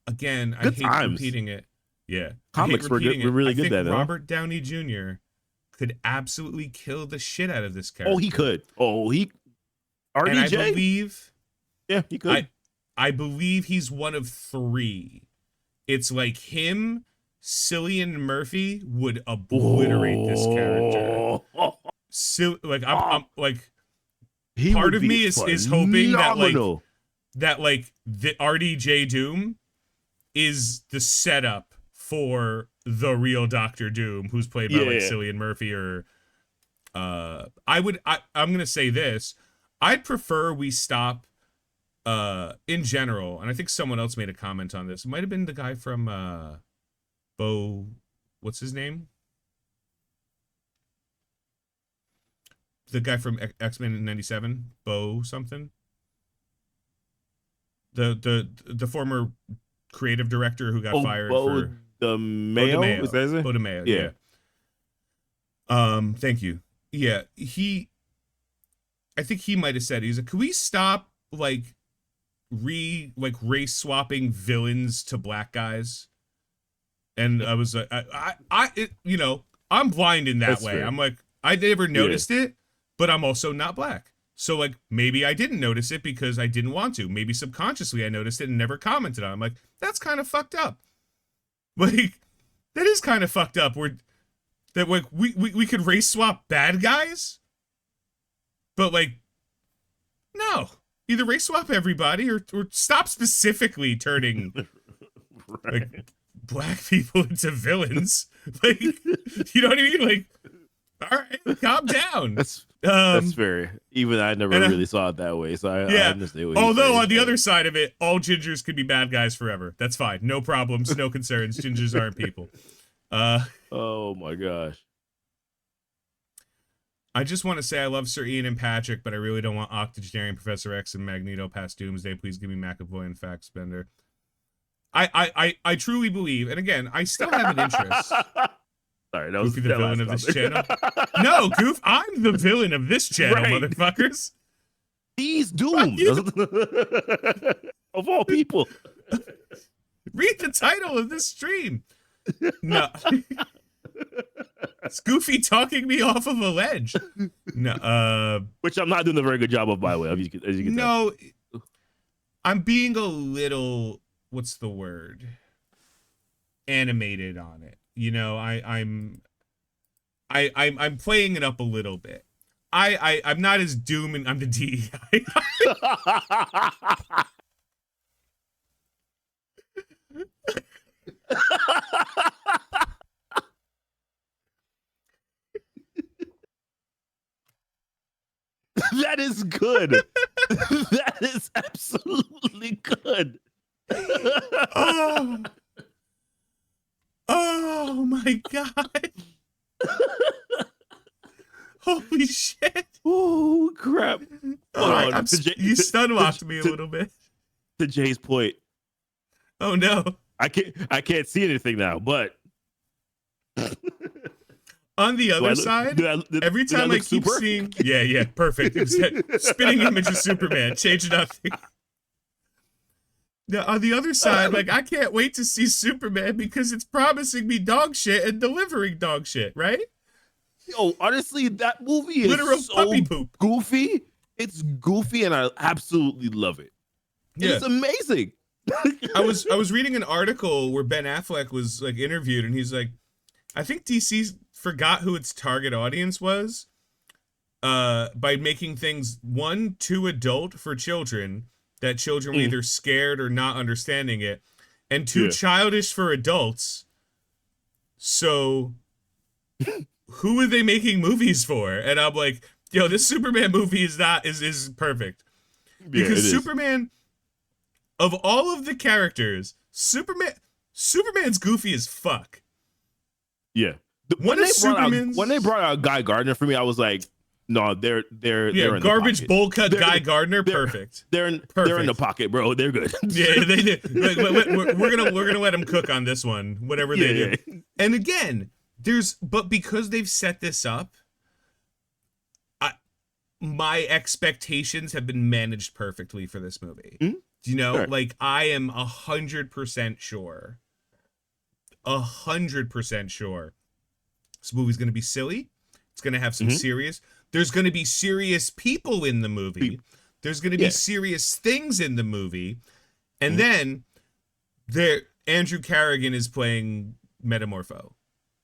Speaker 1: Again, I hate repeating it. Yeah.
Speaker 2: Comics were really good at that.
Speaker 1: Robert Downey Jr. could absolutely kill the shit out of this character.
Speaker 2: Oh, he could. RDJ?
Speaker 1: And I believe...
Speaker 2: Yeah, he could.
Speaker 1: I believe he's one of 3. It's like him, Cillian Murphy would obliterate this character. So, like, I'm like... part of me is hoping that the RDJ Doom is the setup for the real Doctor Doom, who's played by like Cillian Murphy, or I'm gonna say this. I'd prefer we stop in general, and I think someone else made a comment on this. It might have been the guy from what's his name? The guy from X-Men in '97, Bo something. The former creative director who got fired for
Speaker 2: DeMeo. Is that his name?
Speaker 1: Bo DeMeo, yeah. Thank you. Yeah, I think he might have said, he's like, can we stop race swapping villains to black guys? And I was like, I'm blind in that way. Fair. I'm like, I never noticed it, but I'm also not black. So like, maybe I didn't notice it because I didn't want to. Maybe subconsciously I noticed it and never commented on it. I'm like, that's kind of fucked up. Like, that is kind of fucked up. We could race swap bad guys? But like, no. Either race swap everybody or stop specifically turning like black people into villains. Like, you know what I mean? Like, all right, calm down.
Speaker 2: That's fair. Even I never really saw it that way, so I understand what you're saying.
Speaker 1: On the other side of it, all gingers could be bad guys forever. That's fine. No problems, no concerns. Gingers aren't people.
Speaker 2: Oh my gosh.
Speaker 1: I just want to say I love Sir Ian and Patrick, but I really don't want Octogenarian, Professor X, and Magneto past Doomsday. Please give me McAvoy and Faxbender. I truly believe, and again, I still have an interest.
Speaker 2: Sorry, that was
Speaker 1: Goofy, the villain of this channel. No, Goof, I'm the villain of this channel,
Speaker 2: right.
Speaker 1: Motherfuckers.
Speaker 2: He's Doom. Of all people.
Speaker 1: Read the title of this stream. No. It's Goofy talking me off of a ledge. No,
Speaker 2: which I'm not doing a very good job of, by the way, as you can tell.
Speaker 1: No, I'm being a little, what's the word? Animated on it. You know, I'm playing it up a little bit. I'm not as Doom, and I'm the DEI.
Speaker 2: That is good. That is absolutely good.
Speaker 1: Oh my God. Holy shit.
Speaker 2: Oh crap.
Speaker 1: You stun locked me a little bit.
Speaker 2: To Jay's point.
Speaker 1: Oh no.
Speaker 2: I can't see anything now, but
Speaker 1: on the other side, every time I keep seeing, yeah, perfect. Spinning image of Superman, change nothing. Now, on the other side, like, I can't wait to see Superman because it's promising me dog shit and delivering dog shit, right?
Speaker 2: Yo, honestly, that movie is
Speaker 1: literal
Speaker 2: so
Speaker 1: puppy poop.
Speaker 2: Goofy. It's goofy, and I absolutely love it.
Speaker 1: Yeah.
Speaker 2: It's amazing.
Speaker 1: I was reading an article where Ben Affleck was like interviewed, and he's like, I think DC forgot who its target audience was by making things too adult for children, that children were either scared or not understanding it, and too childish for adults. So who are they making movies for? And I'm like, yo, this Superman movie is perfect. Because Superman, of all of the characters, Superman's goofy as fuck.
Speaker 2: Yeah. When they brought out Guy Gardner for me, I was like, no, they're in
Speaker 1: garbage
Speaker 2: the
Speaker 1: bowl cut Guy Gardner, perfect.
Speaker 2: They're in the pocket, bro. They're good.
Speaker 1: Yeah, they do. Like, we're gonna let them cook on this one, whatever they do. Yeah. And again, but because they've set this up, my expectations have been managed perfectly for this movie. Mm-hmm. You know, sure. Like I am 100% sure. 100% sure. This movie's gonna be silly. It's gonna have some serious. There's going to be serious people in the movie. There's going to be serious things in the movie. And then Andrew Carrigan is playing Metamorpho.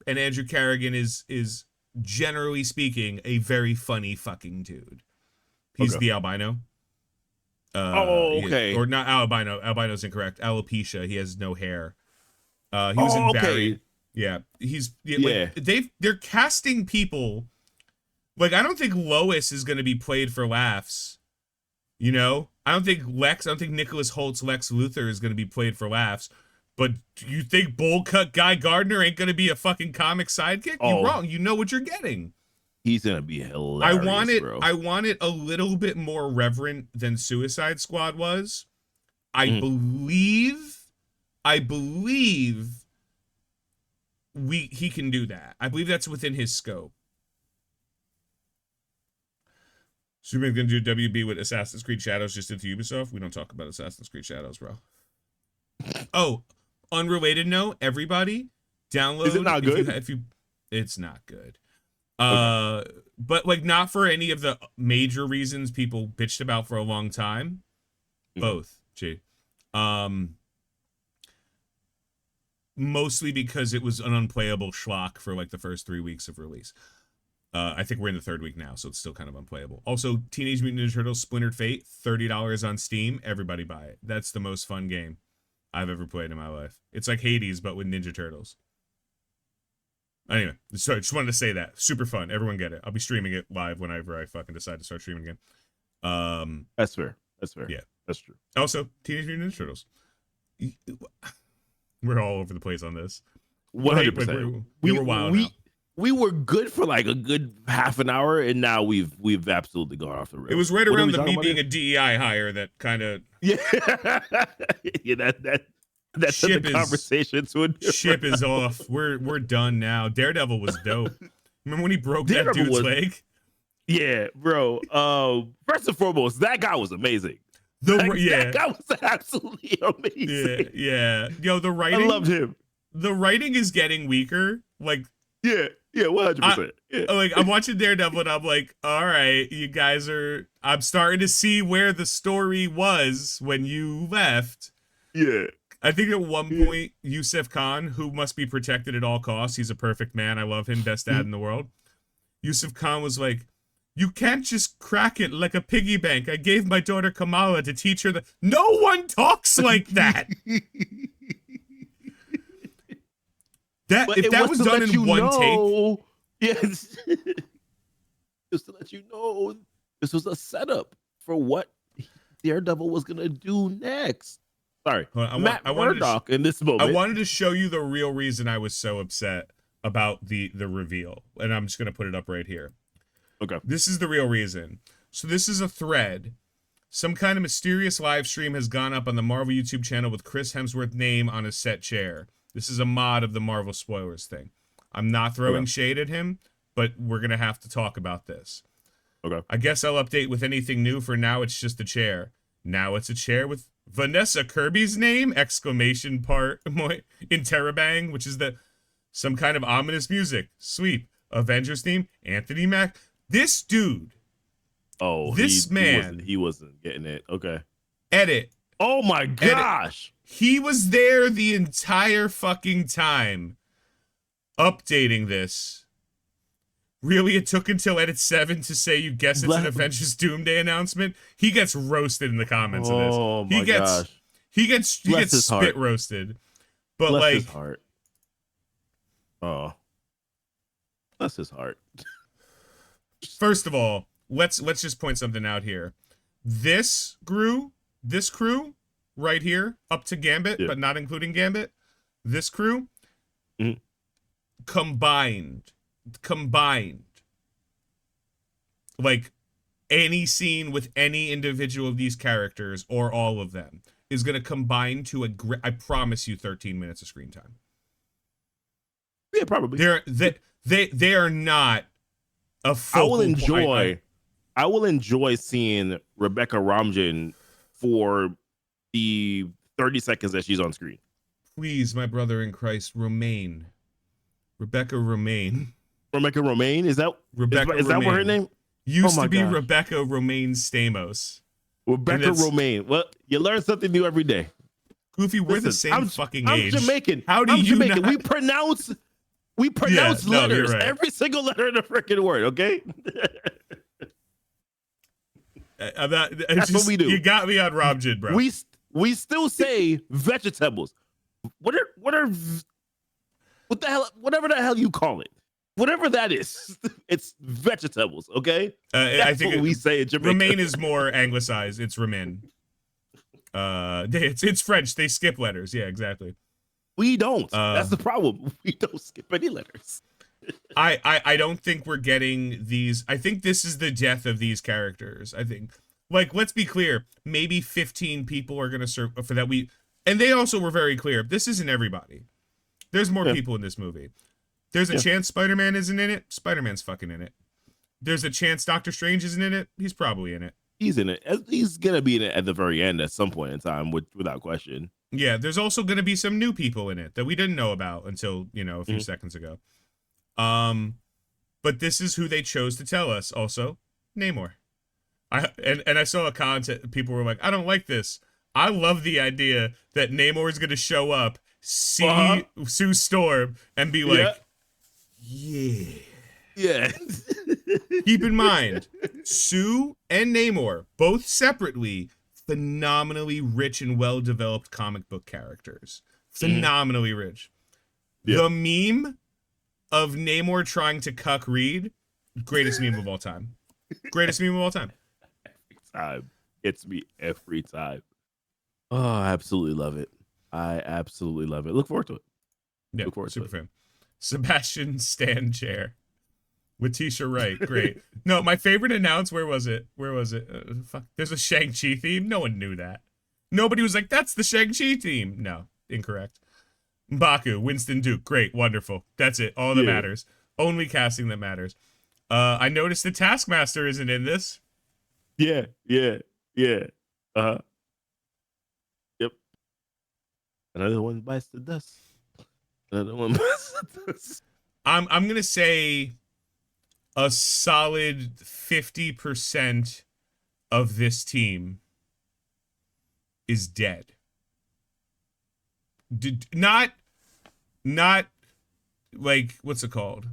Speaker 1: And Andrew Carrigan is generally speaking a very funny fucking dude. He's the albino.
Speaker 2: Okay.
Speaker 1: Or not albino. Albino's incorrect. Alopecia. He has no hair. He was in Barry. Yeah. They're casting people. Like, I don't think Lois is going to be played for laughs, you know? I don't think Nicholas Holt's Lex Luthor is going to be played for laughs, but you think bowl cut Guy Gardner ain't going to be a fucking comic sidekick? You're wrong. You know what you're getting.
Speaker 2: He's going to be hilarious,
Speaker 1: I want it a little bit more reverent than Suicide Squad was. I believe he can do that. I believe that's within his scope. Superman's gonna do WB with Assassin's Creed Shadows just into Ubisoft. We don't talk about Assassin's Creed Shadows, bro. Oh, unrelated note, everybody download.
Speaker 2: Is it not good?
Speaker 1: It's not good. But like not for any of the major reasons people bitched about for a long time. Both, mostly because it was an unplayable schlock for like the first 3 weeks of release. I think we're in the third week now, so it's still kind of unplayable. Also, Teenage Mutant Ninja Turtles Splintered Fate, $30 on Steam. Everybody buy it. That's the most fun game. I've ever played in my life. It's like Hades, but with Ninja Turtles. Anyway, so I just wanted to say that. Super fun. Everyone get it. I'll be streaming it live whenever I fucking decide to start streaming again.
Speaker 2: That's fair.
Speaker 1: Yeah.
Speaker 2: That's true.
Speaker 1: Also, Teenage Mutant Ninja Turtles. We're all over the place on this.
Speaker 2: 100%.
Speaker 1: We were wild now.
Speaker 2: We were good for like a good half an hour, and now we've absolutely gone off the rails.
Speaker 1: It was right around me being a DEI hire that kind of
Speaker 2: yeah that took the conversation to a different
Speaker 1: ship is
Speaker 2: level.
Speaker 1: off. We're done now. Daredevil was dope. Remember when he broke
Speaker 2: Daredevil
Speaker 1: that dude's
Speaker 2: was-
Speaker 1: leg?
Speaker 2: Yeah, bro. First and foremost, that guy was amazing.
Speaker 1: That
Speaker 2: That guy was absolutely amazing.
Speaker 1: Yeah. Yo, the writing.
Speaker 2: I loved him.
Speaker 1: The writing is getting weaker. Like,
Speaker 2: Yeah, 100%. Yeah.
Speaker 1: like I'm watching Daredevil and I'm like, all right, you guys are. I'm starting to see where the story was when you left.
Speaker 2: Yeah.
Speaker 1: I think at one point, Yusuf Khan, who must be protected at all costs, he's a perfect man. I love him, best dad in the world. Yusuf Khan was like, "You can't just crack it like a piggy bank. I gave my daughter Kamala to teach her that." No one talks like that.
Speaker 2: But
Speaker 1: If that was done in one take,
Speaker 2: yes, just to let you know, this was a setup for what Daredevil was gonna do next. Sorry, Matt Murdock in this moment.
Speaker 1: I wanted to show you the real reason I was so upset about the reveal, and I'm just gonna put it up right here.
Speaker 2: Okay.
Speaker 1: This is the real reason. So this is a thread. Some kind of mysterious live stream has gone up on the Marvel YouTube channel with Chris Hemsworth's name on a set chair. This is a mod of the Marvel spoilers thing. I'm not throwing shade at him, but we're going to have to talk about this.
Speaker 2: Okay.
Speaker 1: I guess I'll update with anything new. For now, it's just a chair. Now it's a chair with Vanessa Kirby's name! Exclamation part in Terabang, which is some kind of ominous music. Sweep. Avengers theme. Anthony Mack. This dude.
Speaker 2: Oh,
Speaker 1: this man.
Speaker 2: He wasn't getting it. Okay.
Speaker 1: Edit.
Speaker 2: Oh my gosh.
Speaker 1: He was there the entire fucking time updating this. Really, it took until edit 7 to say you guess it's an Avengers Doomsday announcement. He gets roasted in the comments of this.
Speaker 2: Oh my gosh.
Speaker 1: He gets spit roasted. But
Speaker 2: Bless
Speaker 1: like
Speaker 2: his heart. Oh. Bless his heart.
Speaker 1: First of all, let's just point something out here. This crew right here, up to Gambit, but not including Gambit, this crew combined, like any scene with any individual of these characters or all of them is going to combine to I promise you 13 minutes of screen time.
Speaker 2: Yeah, probably.
Speaker 1: They are not a focal
Speaker 2: I will enjoy seeing Rebecca Ramjan for the 30 seconds that she's on screen.
Speaker 1: Please, my brother in Christ, Rebecca Romaine.
Speaker 2: Rebecca Romaine? Is that
Speaker 1: Rebecca?
Speaker 2: Is that what her name?
Speaker 1: Used to be Rebecca Romaine Stamos.
Speaker 2: Rebecca Romaine. Well, you learn something new every day.
Speaker 1: Goofy, we're the same fucking age.
Speaker 2: I'm Jamaican.
Speaker 1: How do you
Speaker 2: Jamaican.
Speaker 1: not?
Speaker 2: We pronounce letters.
Speaker 1: Right.
Speaker 2: Every single letter in the freaking word, okay?
Speaker 1: That's what we do. You got me on Robjid, bro.
Speaker 2: We still say vegetables. What the hell? Whatever the hell you call it, whatever that is, it's vegetables. Okay,
Speaker 1: I think
Speaker 2: what we say in Jamaica.
Speaker 1: Romaine is more anglicized. It's Romaine. It's French. They skip letters. Yeah, exactly.
Speaker 2: We don't. That's the problem. We don't skip any letters.
Speaker 1: I don't think we're getting these. I think this is the death of these characters. I think, like, let's be clear. Maybe 15 people are gonna serve for that. And they also were very clear. This isn't everybody. There's more people in this movie. There's a chance Spider-Man isn't in it. Spider-Man's fucking in it. There's a chance Doctor Strange isn't in it. He's probably in it.
Speaker 2: He's in it. He's gonna be in it at the very end at some point in time, without question.
Speaker 1: Yeah, there's also gonna be some new people in it that we didn't know about until, a few seconds ago. But this is who they chose to tell us. Also, Namor. I saw a comment. People were like, "I don't like this." I love the idea that Namor is gonna show up, see Sue Storm, and be like,
Speaker 2: "Yeah."
Speaker 1: Keep in mind, Sue and Namor both separately phenomenally rich and well-developed comic book characters. Phenomenally rich.
Speaker 2: Yeah.
Speaker 1: The meme of Namor trying to cuck Reed, greatest meme of all time. Greatest meme of all time.
Speaker 2: Every time. It's me every time. Oh, I absolutely love it. I absolutely love it. Look forward to it.
Speaker 1: Yeah,
Speaker 2: Look forward
Speaker 1: super
Speaker 2: to it.
Speaker 1: fan. Sebastian stand chair. Letitia Wright, great. No, my favorite announce, where was it? Fuck. There's a Shang-Chi theme. No one knew that. Nobody was like, that's the Shang-Chi theme. No, incorrect. M'Baku, Winston Duke, great, wonderful. That's it. All that matters. Only casting that matters. I noticed the Taskmaster isn't in this.
Speaker 2: Yeah. Uh-huh. Yep. Another one bites the dust. Another one bites the dust.
Speaker 1: I'm gonna say a solid 50% of this team is dead. Not like, what's it called?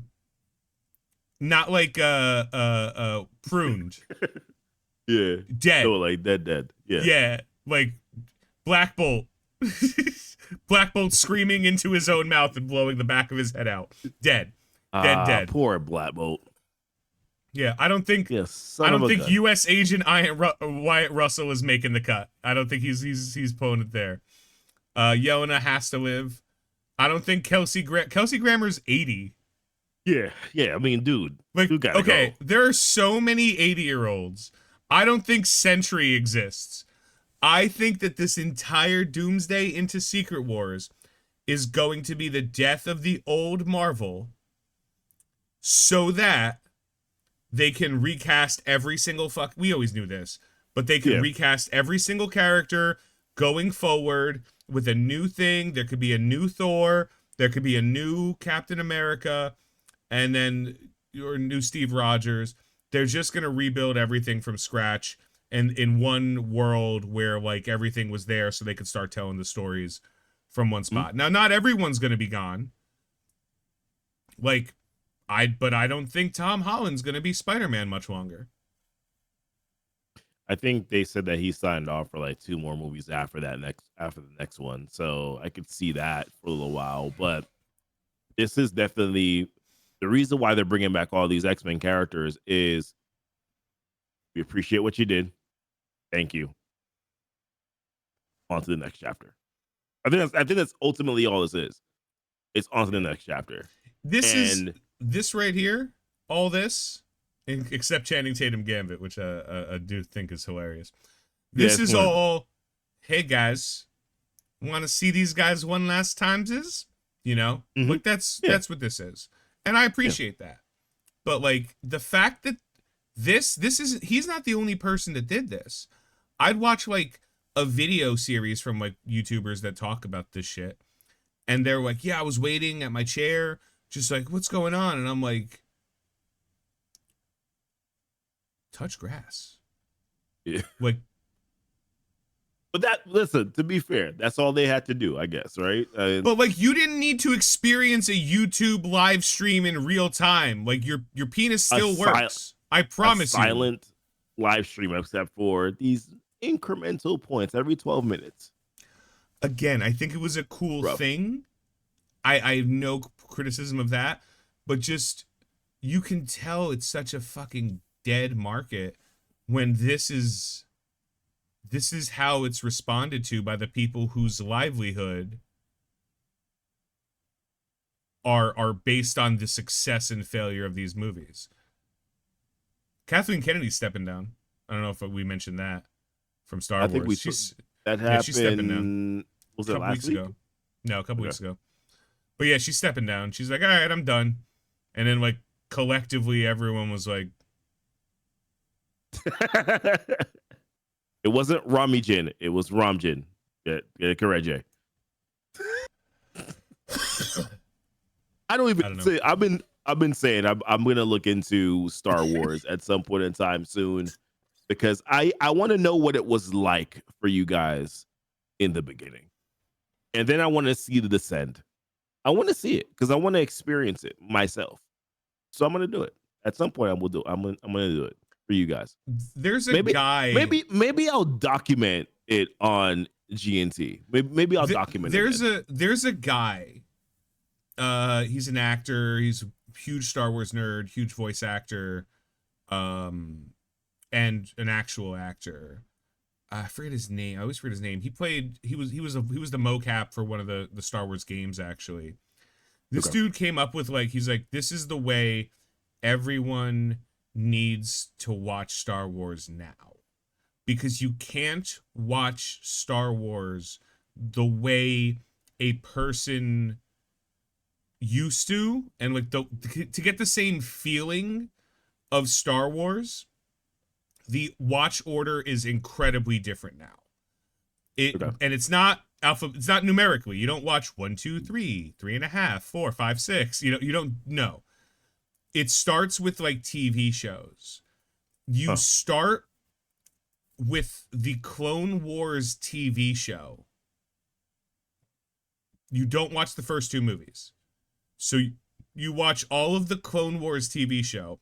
Speaker 1: Not like pruned.
Speaker 2: Yeah.
Speaker 1: Dead.
Speaker 2: So like dead. Yeah.
Speaker 1: Yeah, like Black Bolt. Black Bolt screaming into his own mouth and blowing the back of his head out. Dead. Dead.
Speaker 2: Poor Black Bolt.
Speaker 1: Yeah, I don't think U.S. agent Wyatt Russell is making the cut. I don't think he's pulling it there. Yelena has to live. I don't think Kelsey Grammer's 80.
Speaker 2: Yeah. I mean, dude.
Speaker 1: Like,
Speaker 2: you gotta
Speaker 1: okay,
Speaker 2: go.
Speaker 1: there are so many 80-year-olds. I don't think Sentry exists. I think that this entire Doomsday into Secret Wars is going to be the death of the old Marvel, so that they can recast every single we always knew this, but they can recast every single character going forward with a new thing. There could be a new Thor, there could be a new Captain America, and then your new Steve Rogers. They're just going to rebuild everything from scratch, and in one world where like everything was there, so they could start telling the stories from one spot. Now, not everyone's going to be gone. Like, but I don't think Tom Holland's going to be Spider-Man much longer.
Speaker 2: I think they said that he signed off for like 2 more movies after the next one. So I could see that for a little while, but this is definitely the reason why they're bringing back all these X-Men characters is we appreciate what you did. Thank you. On to the next chapter. I think that's ultimately all this is. It's on to the next chapter.
Speaker 1: This right here, all this, except Channing Tatum Gambit, which I do think is hilarious. This is all, hey guys, want to see these guys one last time? Like that's what this is. And I appreciate that. But like the fact that he's not the only person that did this. I'd watch like a video series from like YouTubers that talk about this shit. And they're like, yeah, I was waiting at my chair, just like, what's going on? And I'm like, touch grass.
Speaker 2: Yeah.
Speaker 1: Like,
Speaker 2: but listen, to be fair, that's all they had to do, I guess, right?
Speaker 1: But like, you didn't need to experience a YouTube live stream in real time. Like your penis still works. I promise you.
Speaker 2: Silent live stream, except for these incremental points every 12 minutes.
Speaker 1: Again, I think it was a cool thing. I have no criticism of that, but just you can tell it's such a fucking dead market when this is how it's responded to by the people whose livelihood are based on the success and failure of these movies. Kathleen Kennedy's stepping down. I don't know if we mentioned that from Star Wars.
Speaker 2: Think that happened.
Speaker 1: Yeah, she's stepping down.
Speaker 2: Was it last week?
Speaker 1: Ago. No, a couple weeks ago. But yeah, she's stepping down. She's like, all right, I'm done. And then like collectively, everyone was like,
Speaker 2: it wasn't Rami Jin. It was Ramjin. Yeah, correct, Jay. I don't say. I've been saying I'm gonna look into Star Wars at some point in time soon because I want to know what it was like for you guys in the beginning, and then I want to see the descent. I want to see it because I want to experience it myself. So I'm gonna do it at some point. I'm gonna do it. for you guys?
Speaker 1: There's a
Speaker 2: Maybe,
Speaker 1: guy.
Speaker 2: maybe I'll document it on GNT. Maybe I'll document it.
Speaker 1: There's a guy. He's an actor. He's a huge Star Wars nerd, huge voice actor, and an actual actor. I forget his name. I always forget his name. He was the mocap for one of the Star Wars games, actually. This dude came up with he's like, this is the way everyone needs to watch Star Wars now. Because you can't watch Star Wars the way a person used to, and to get the same feeling of Star Wars, the watch order is incredibly different now. And it's not it's not numerically. You don't watch 1, 2, 3, 3.5, 4, 5, 6. You don't know. It starts with TV shows. You start with the Clone Wars TV show. You don't watch the first 2 movies. So you watch all of the Clone Wars TV show,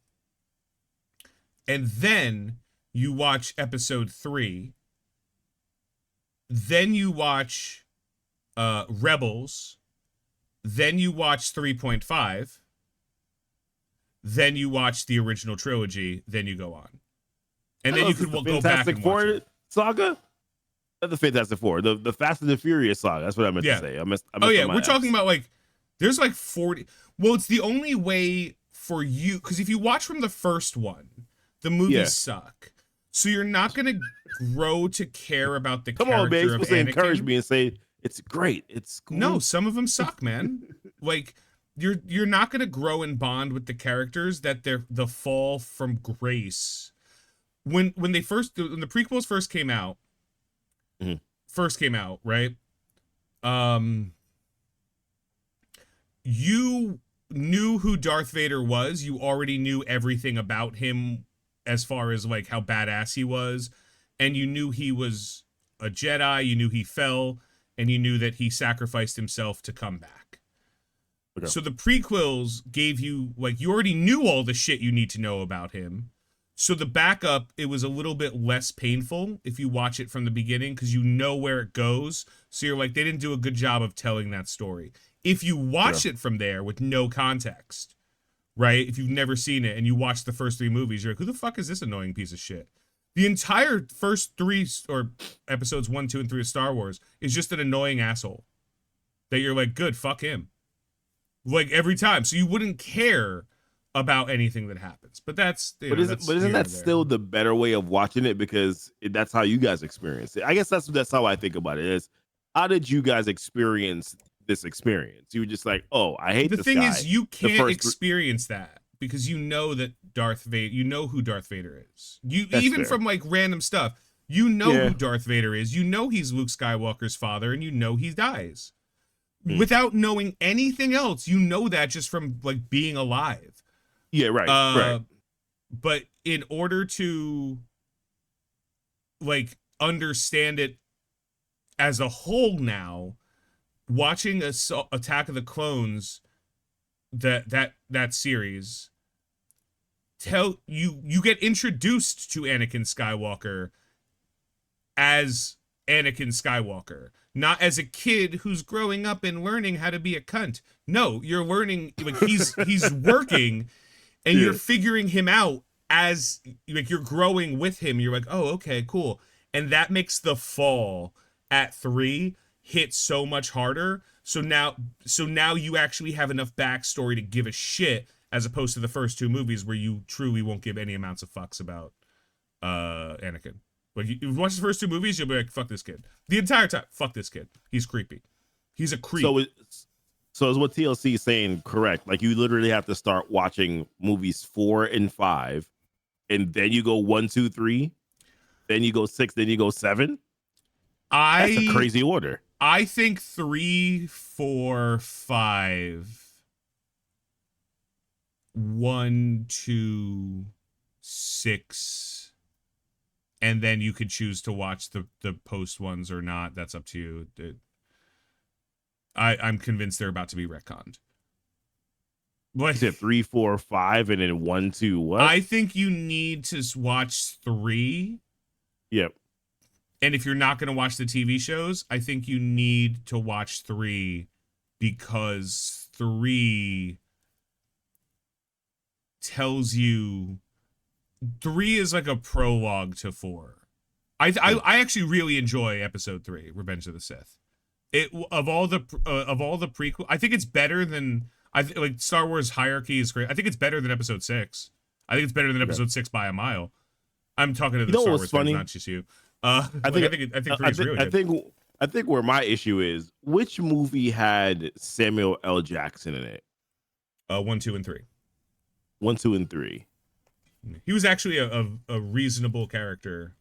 Speaker 1: and then you watch episode 3. Then you watch Rebels. Then you watch 3.5. Then you watch the original trilogy. Then you go on. And then you could go back and watch it.
Speaker 2: Saga? The Fantastic Four. The Fast and the Furious saga. That's what I meant to say. I missed
Speaker 1: we're talking about there's 40. Well, it's the only way for you, because if you watch from the first one, the movies suck. So you're not going to grow to care about the character of Anakin. Come on, man. You're supposed to
Speaker 2: encourage me and say, it's great. It's cool.
Speaker 1: No, some of them suck, man. You're not going to grow and bond with the characters that they're the fall from grace. When the prequels first came out, right? You knew who Darth Vader was. You already knew everything about him as far as how badass he was, and you knew he was a Jedi. You knew he fell, and you knew that he sacrificed himself to come back. Okay. So the prequels gave you you already knew all the shit you need to know about him. So the backup, it was a little bit less painful if you watch it from the beginning, because you know where it goes. So you're they didn't do a good job of telling that story. If you watch it from there with no context, right? If you've never seen it and you watch the first 3 movies, you're like, who the fuck is this annoying piece of shit? The entire first 3 or episodes 1, 2, and 3 of Star Wars is just an annoying asshole that you're good, fuck him. Every time. So you wouldn't care about anything that happens. But isn't that still the better way of watching it, because that's how you guys experience it? I guess that's how I think about it. Is how did you guys experience this experience? You were just oh, I hate this guy. The thing is, you can't experience that because you know that Darth Vader, you know who Darth Vader is. That's even fair. From random stuff, you know who Darth Vader is. You know he's Luke Skywalker's father, and you know he dies. Without knowing anything else, you know that just from being alive.
Speaker 2: Yeah, right. Right.
Speaker 1: But in order to understand it as a whole now, watching Attack of the Clones, that series, you get introduced to Anakin Skywalker as Anakin Skywalker, not as a kid who's growing up and learning how to be a cunt. No, you're learning he's working, and you're figuring him out as you're growing with him. You're oh, okay, cool. And that makes the fall at 3 hit so much harder. So now you actually have enough backstory to give a shit, as opposed to the first 2 movies where you truly won't give any amounts of fucks about Anakin. You watch the first 2 movies, you'll be fuck this kid. The entire time, fuck this kid. He's creepy. He's a creep.
Speaker 2: So is what TLC is saying correct? You literally have to start watching movies 4 and 5, and then you go 1, 2, 3, then you go 6, then you go 7. That's a crazy order.
Speaker 1: I think 3, 4, 5, 1, 2, 6, and then you could choose to watch the post ones or not. That's up to you. I'm convinced they're about to be retconned. Like,
Speaker 2: You said 3, 4, 5, and then 1, 2. What?
Speaker 1: I think you need to watch 3.
Speaker 2: Yep.
Speaker 1: And if you're not going to watch the TV shows, I think you need to watch 3 because 3 tells you 3 is like a prologue to 4. I actually really enjoy episode 3, Revenge of the Sith. Of all the prequel, I think it's better than like Star Wars Hierarchy is great. I think it's better than episode 6. I think it's better than episode 6 by a mile. I'm talking to the Star Wars fans, not just you. I think 3 is really good.
Speaker 2: I think where my issue is, which movie had Samuel L. Jackson in it?
Speaker 1: 1, 2, and 3.
Speaker 2: 1, 2, and 3.
Speaker 1: He was actually a reasonable character.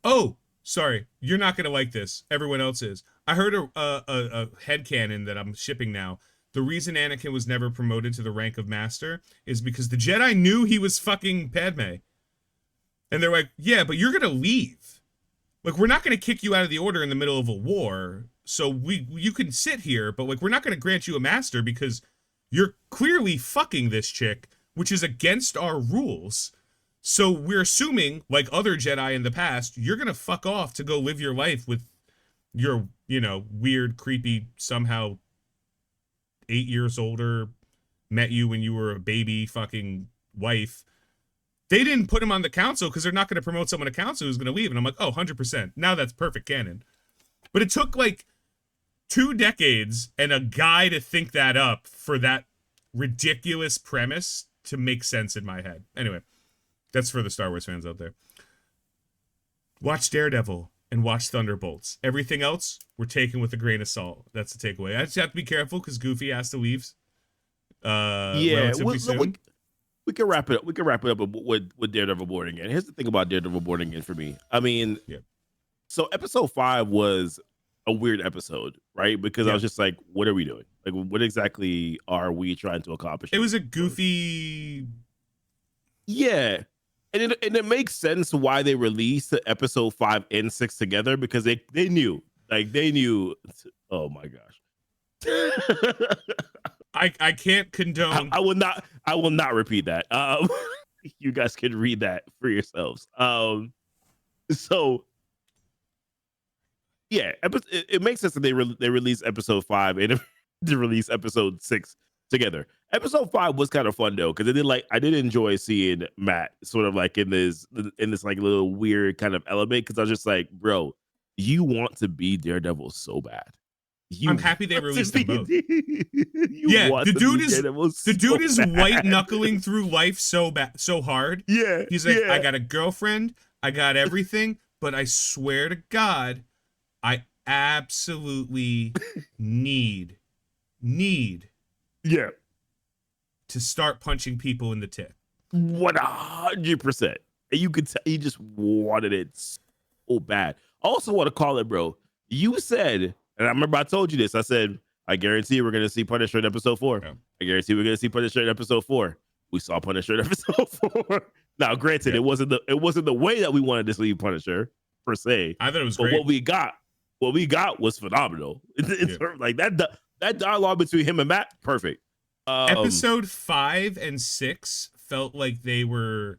Speaker 1: Oh, sorry, you're not gonna like this. Everyone else is. I heard a headcanon that I'm shipping now. The reason Anakin was never promoted to the rank of master is because the Jedi knew he was fucking Padme. And they're like, yeah, but you're gonna leave. Like, we're not gonna kick you out of the order in the middle of a war. So you can sit here, but like, we're not gonna grant you a master because you're clearly fucking this chick, which is against our rules. So we're assuming, like other Jedi in the past, you're gonna fuck off to go live your life with your, weird, creepy, somehow 8 years older, met you when you were a baby fucking wife. They didn't put him on the council because they're not going to promote someone to council who's going to leave. And I'm like, oh, 100%. Now that's perfect canon. But it took like 2 decades and a guy to think that up for that ridiculous premise to make sense in my head. Anyway, that's for the Star Wars fans out there. Watch Daredevil and watch Thunderbolts. Everything else, we're taking with a grain of salt. That's the takeaway. I just have to be careful because Goofy has to leave. Relatively soon.
Speaker 2: We can wrap it up. We can wrap it up with Daredevil Born Again. Here's the thing about Daredevil Born Again for me. I mean, So episode 5 was a weird episode, right? Because I was just like, what are we doing? Like, what exactly are we trying to accomplish?
Speaker 1: It was a goofy.
Speaker 2: Yeah. And it makes sense why they released episode 5 and 6 together because they knew. Oh my gosh.
Speaker 1: I can't condone.
Speaker 2: I will not repeat that. You guys can read that for yourselves. So yeah, it makes sense that they release episode 5 and to release episode 6 together. Episode 5 was kind of fun though because I did enjoy seeing Matt sort of like in this like little weird kind of element because I was just like, bro, you want to be Daredevil so bad.
Speaker 1: I'm happy they released them both. The dude is white knuckling through life so hard.
Speaker 2: Yeah,
Speaker 1: he's like, I got a girlfriend, I got everything, but I swear to God, I absolutely need to start punching people in the tit.
Speaker 2: 100%. And you could tell he just wanted it so bad. I also want to call it, bro. You said. And I remember I told you this. I said, I guarantee we're going to see Punisher in episode 4. Yeah. I guarantee we're going to see Punisher in episode 4. We saw Punisher in episode 4. Now, granted, it wasn't the way that we wanted to see Punisher per se.
Speaker 1: I thought it was
Speaker 2: but
Speaker 1: great.
Speaker 2: What we got was phenomenal. Like that dialogue between him and Matt, perfect.
Speaker 1: Episode 5 and 6 felt like they were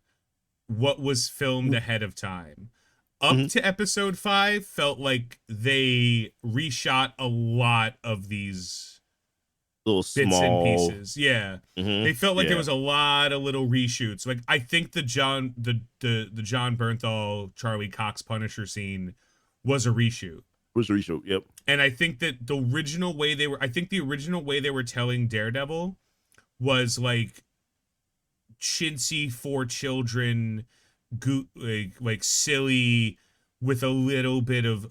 Speaker 1: what was filmed ahead of time. Up to episode 5 felt like they reshot a lot of these
Speaker 2: little
Speaker 1: bits
Speaker 2: small
Speaker 1: and pieces. Yeah. They felt like there was a lot of little reshoots. Like I think the John Bernthal, Charlie Cox Punisher scene was a reshoot.
Speaker 2: Yep.
Speaker 1: And I think that the original way they were telling Daredevil was like chintzy for children, like silly with a little bit of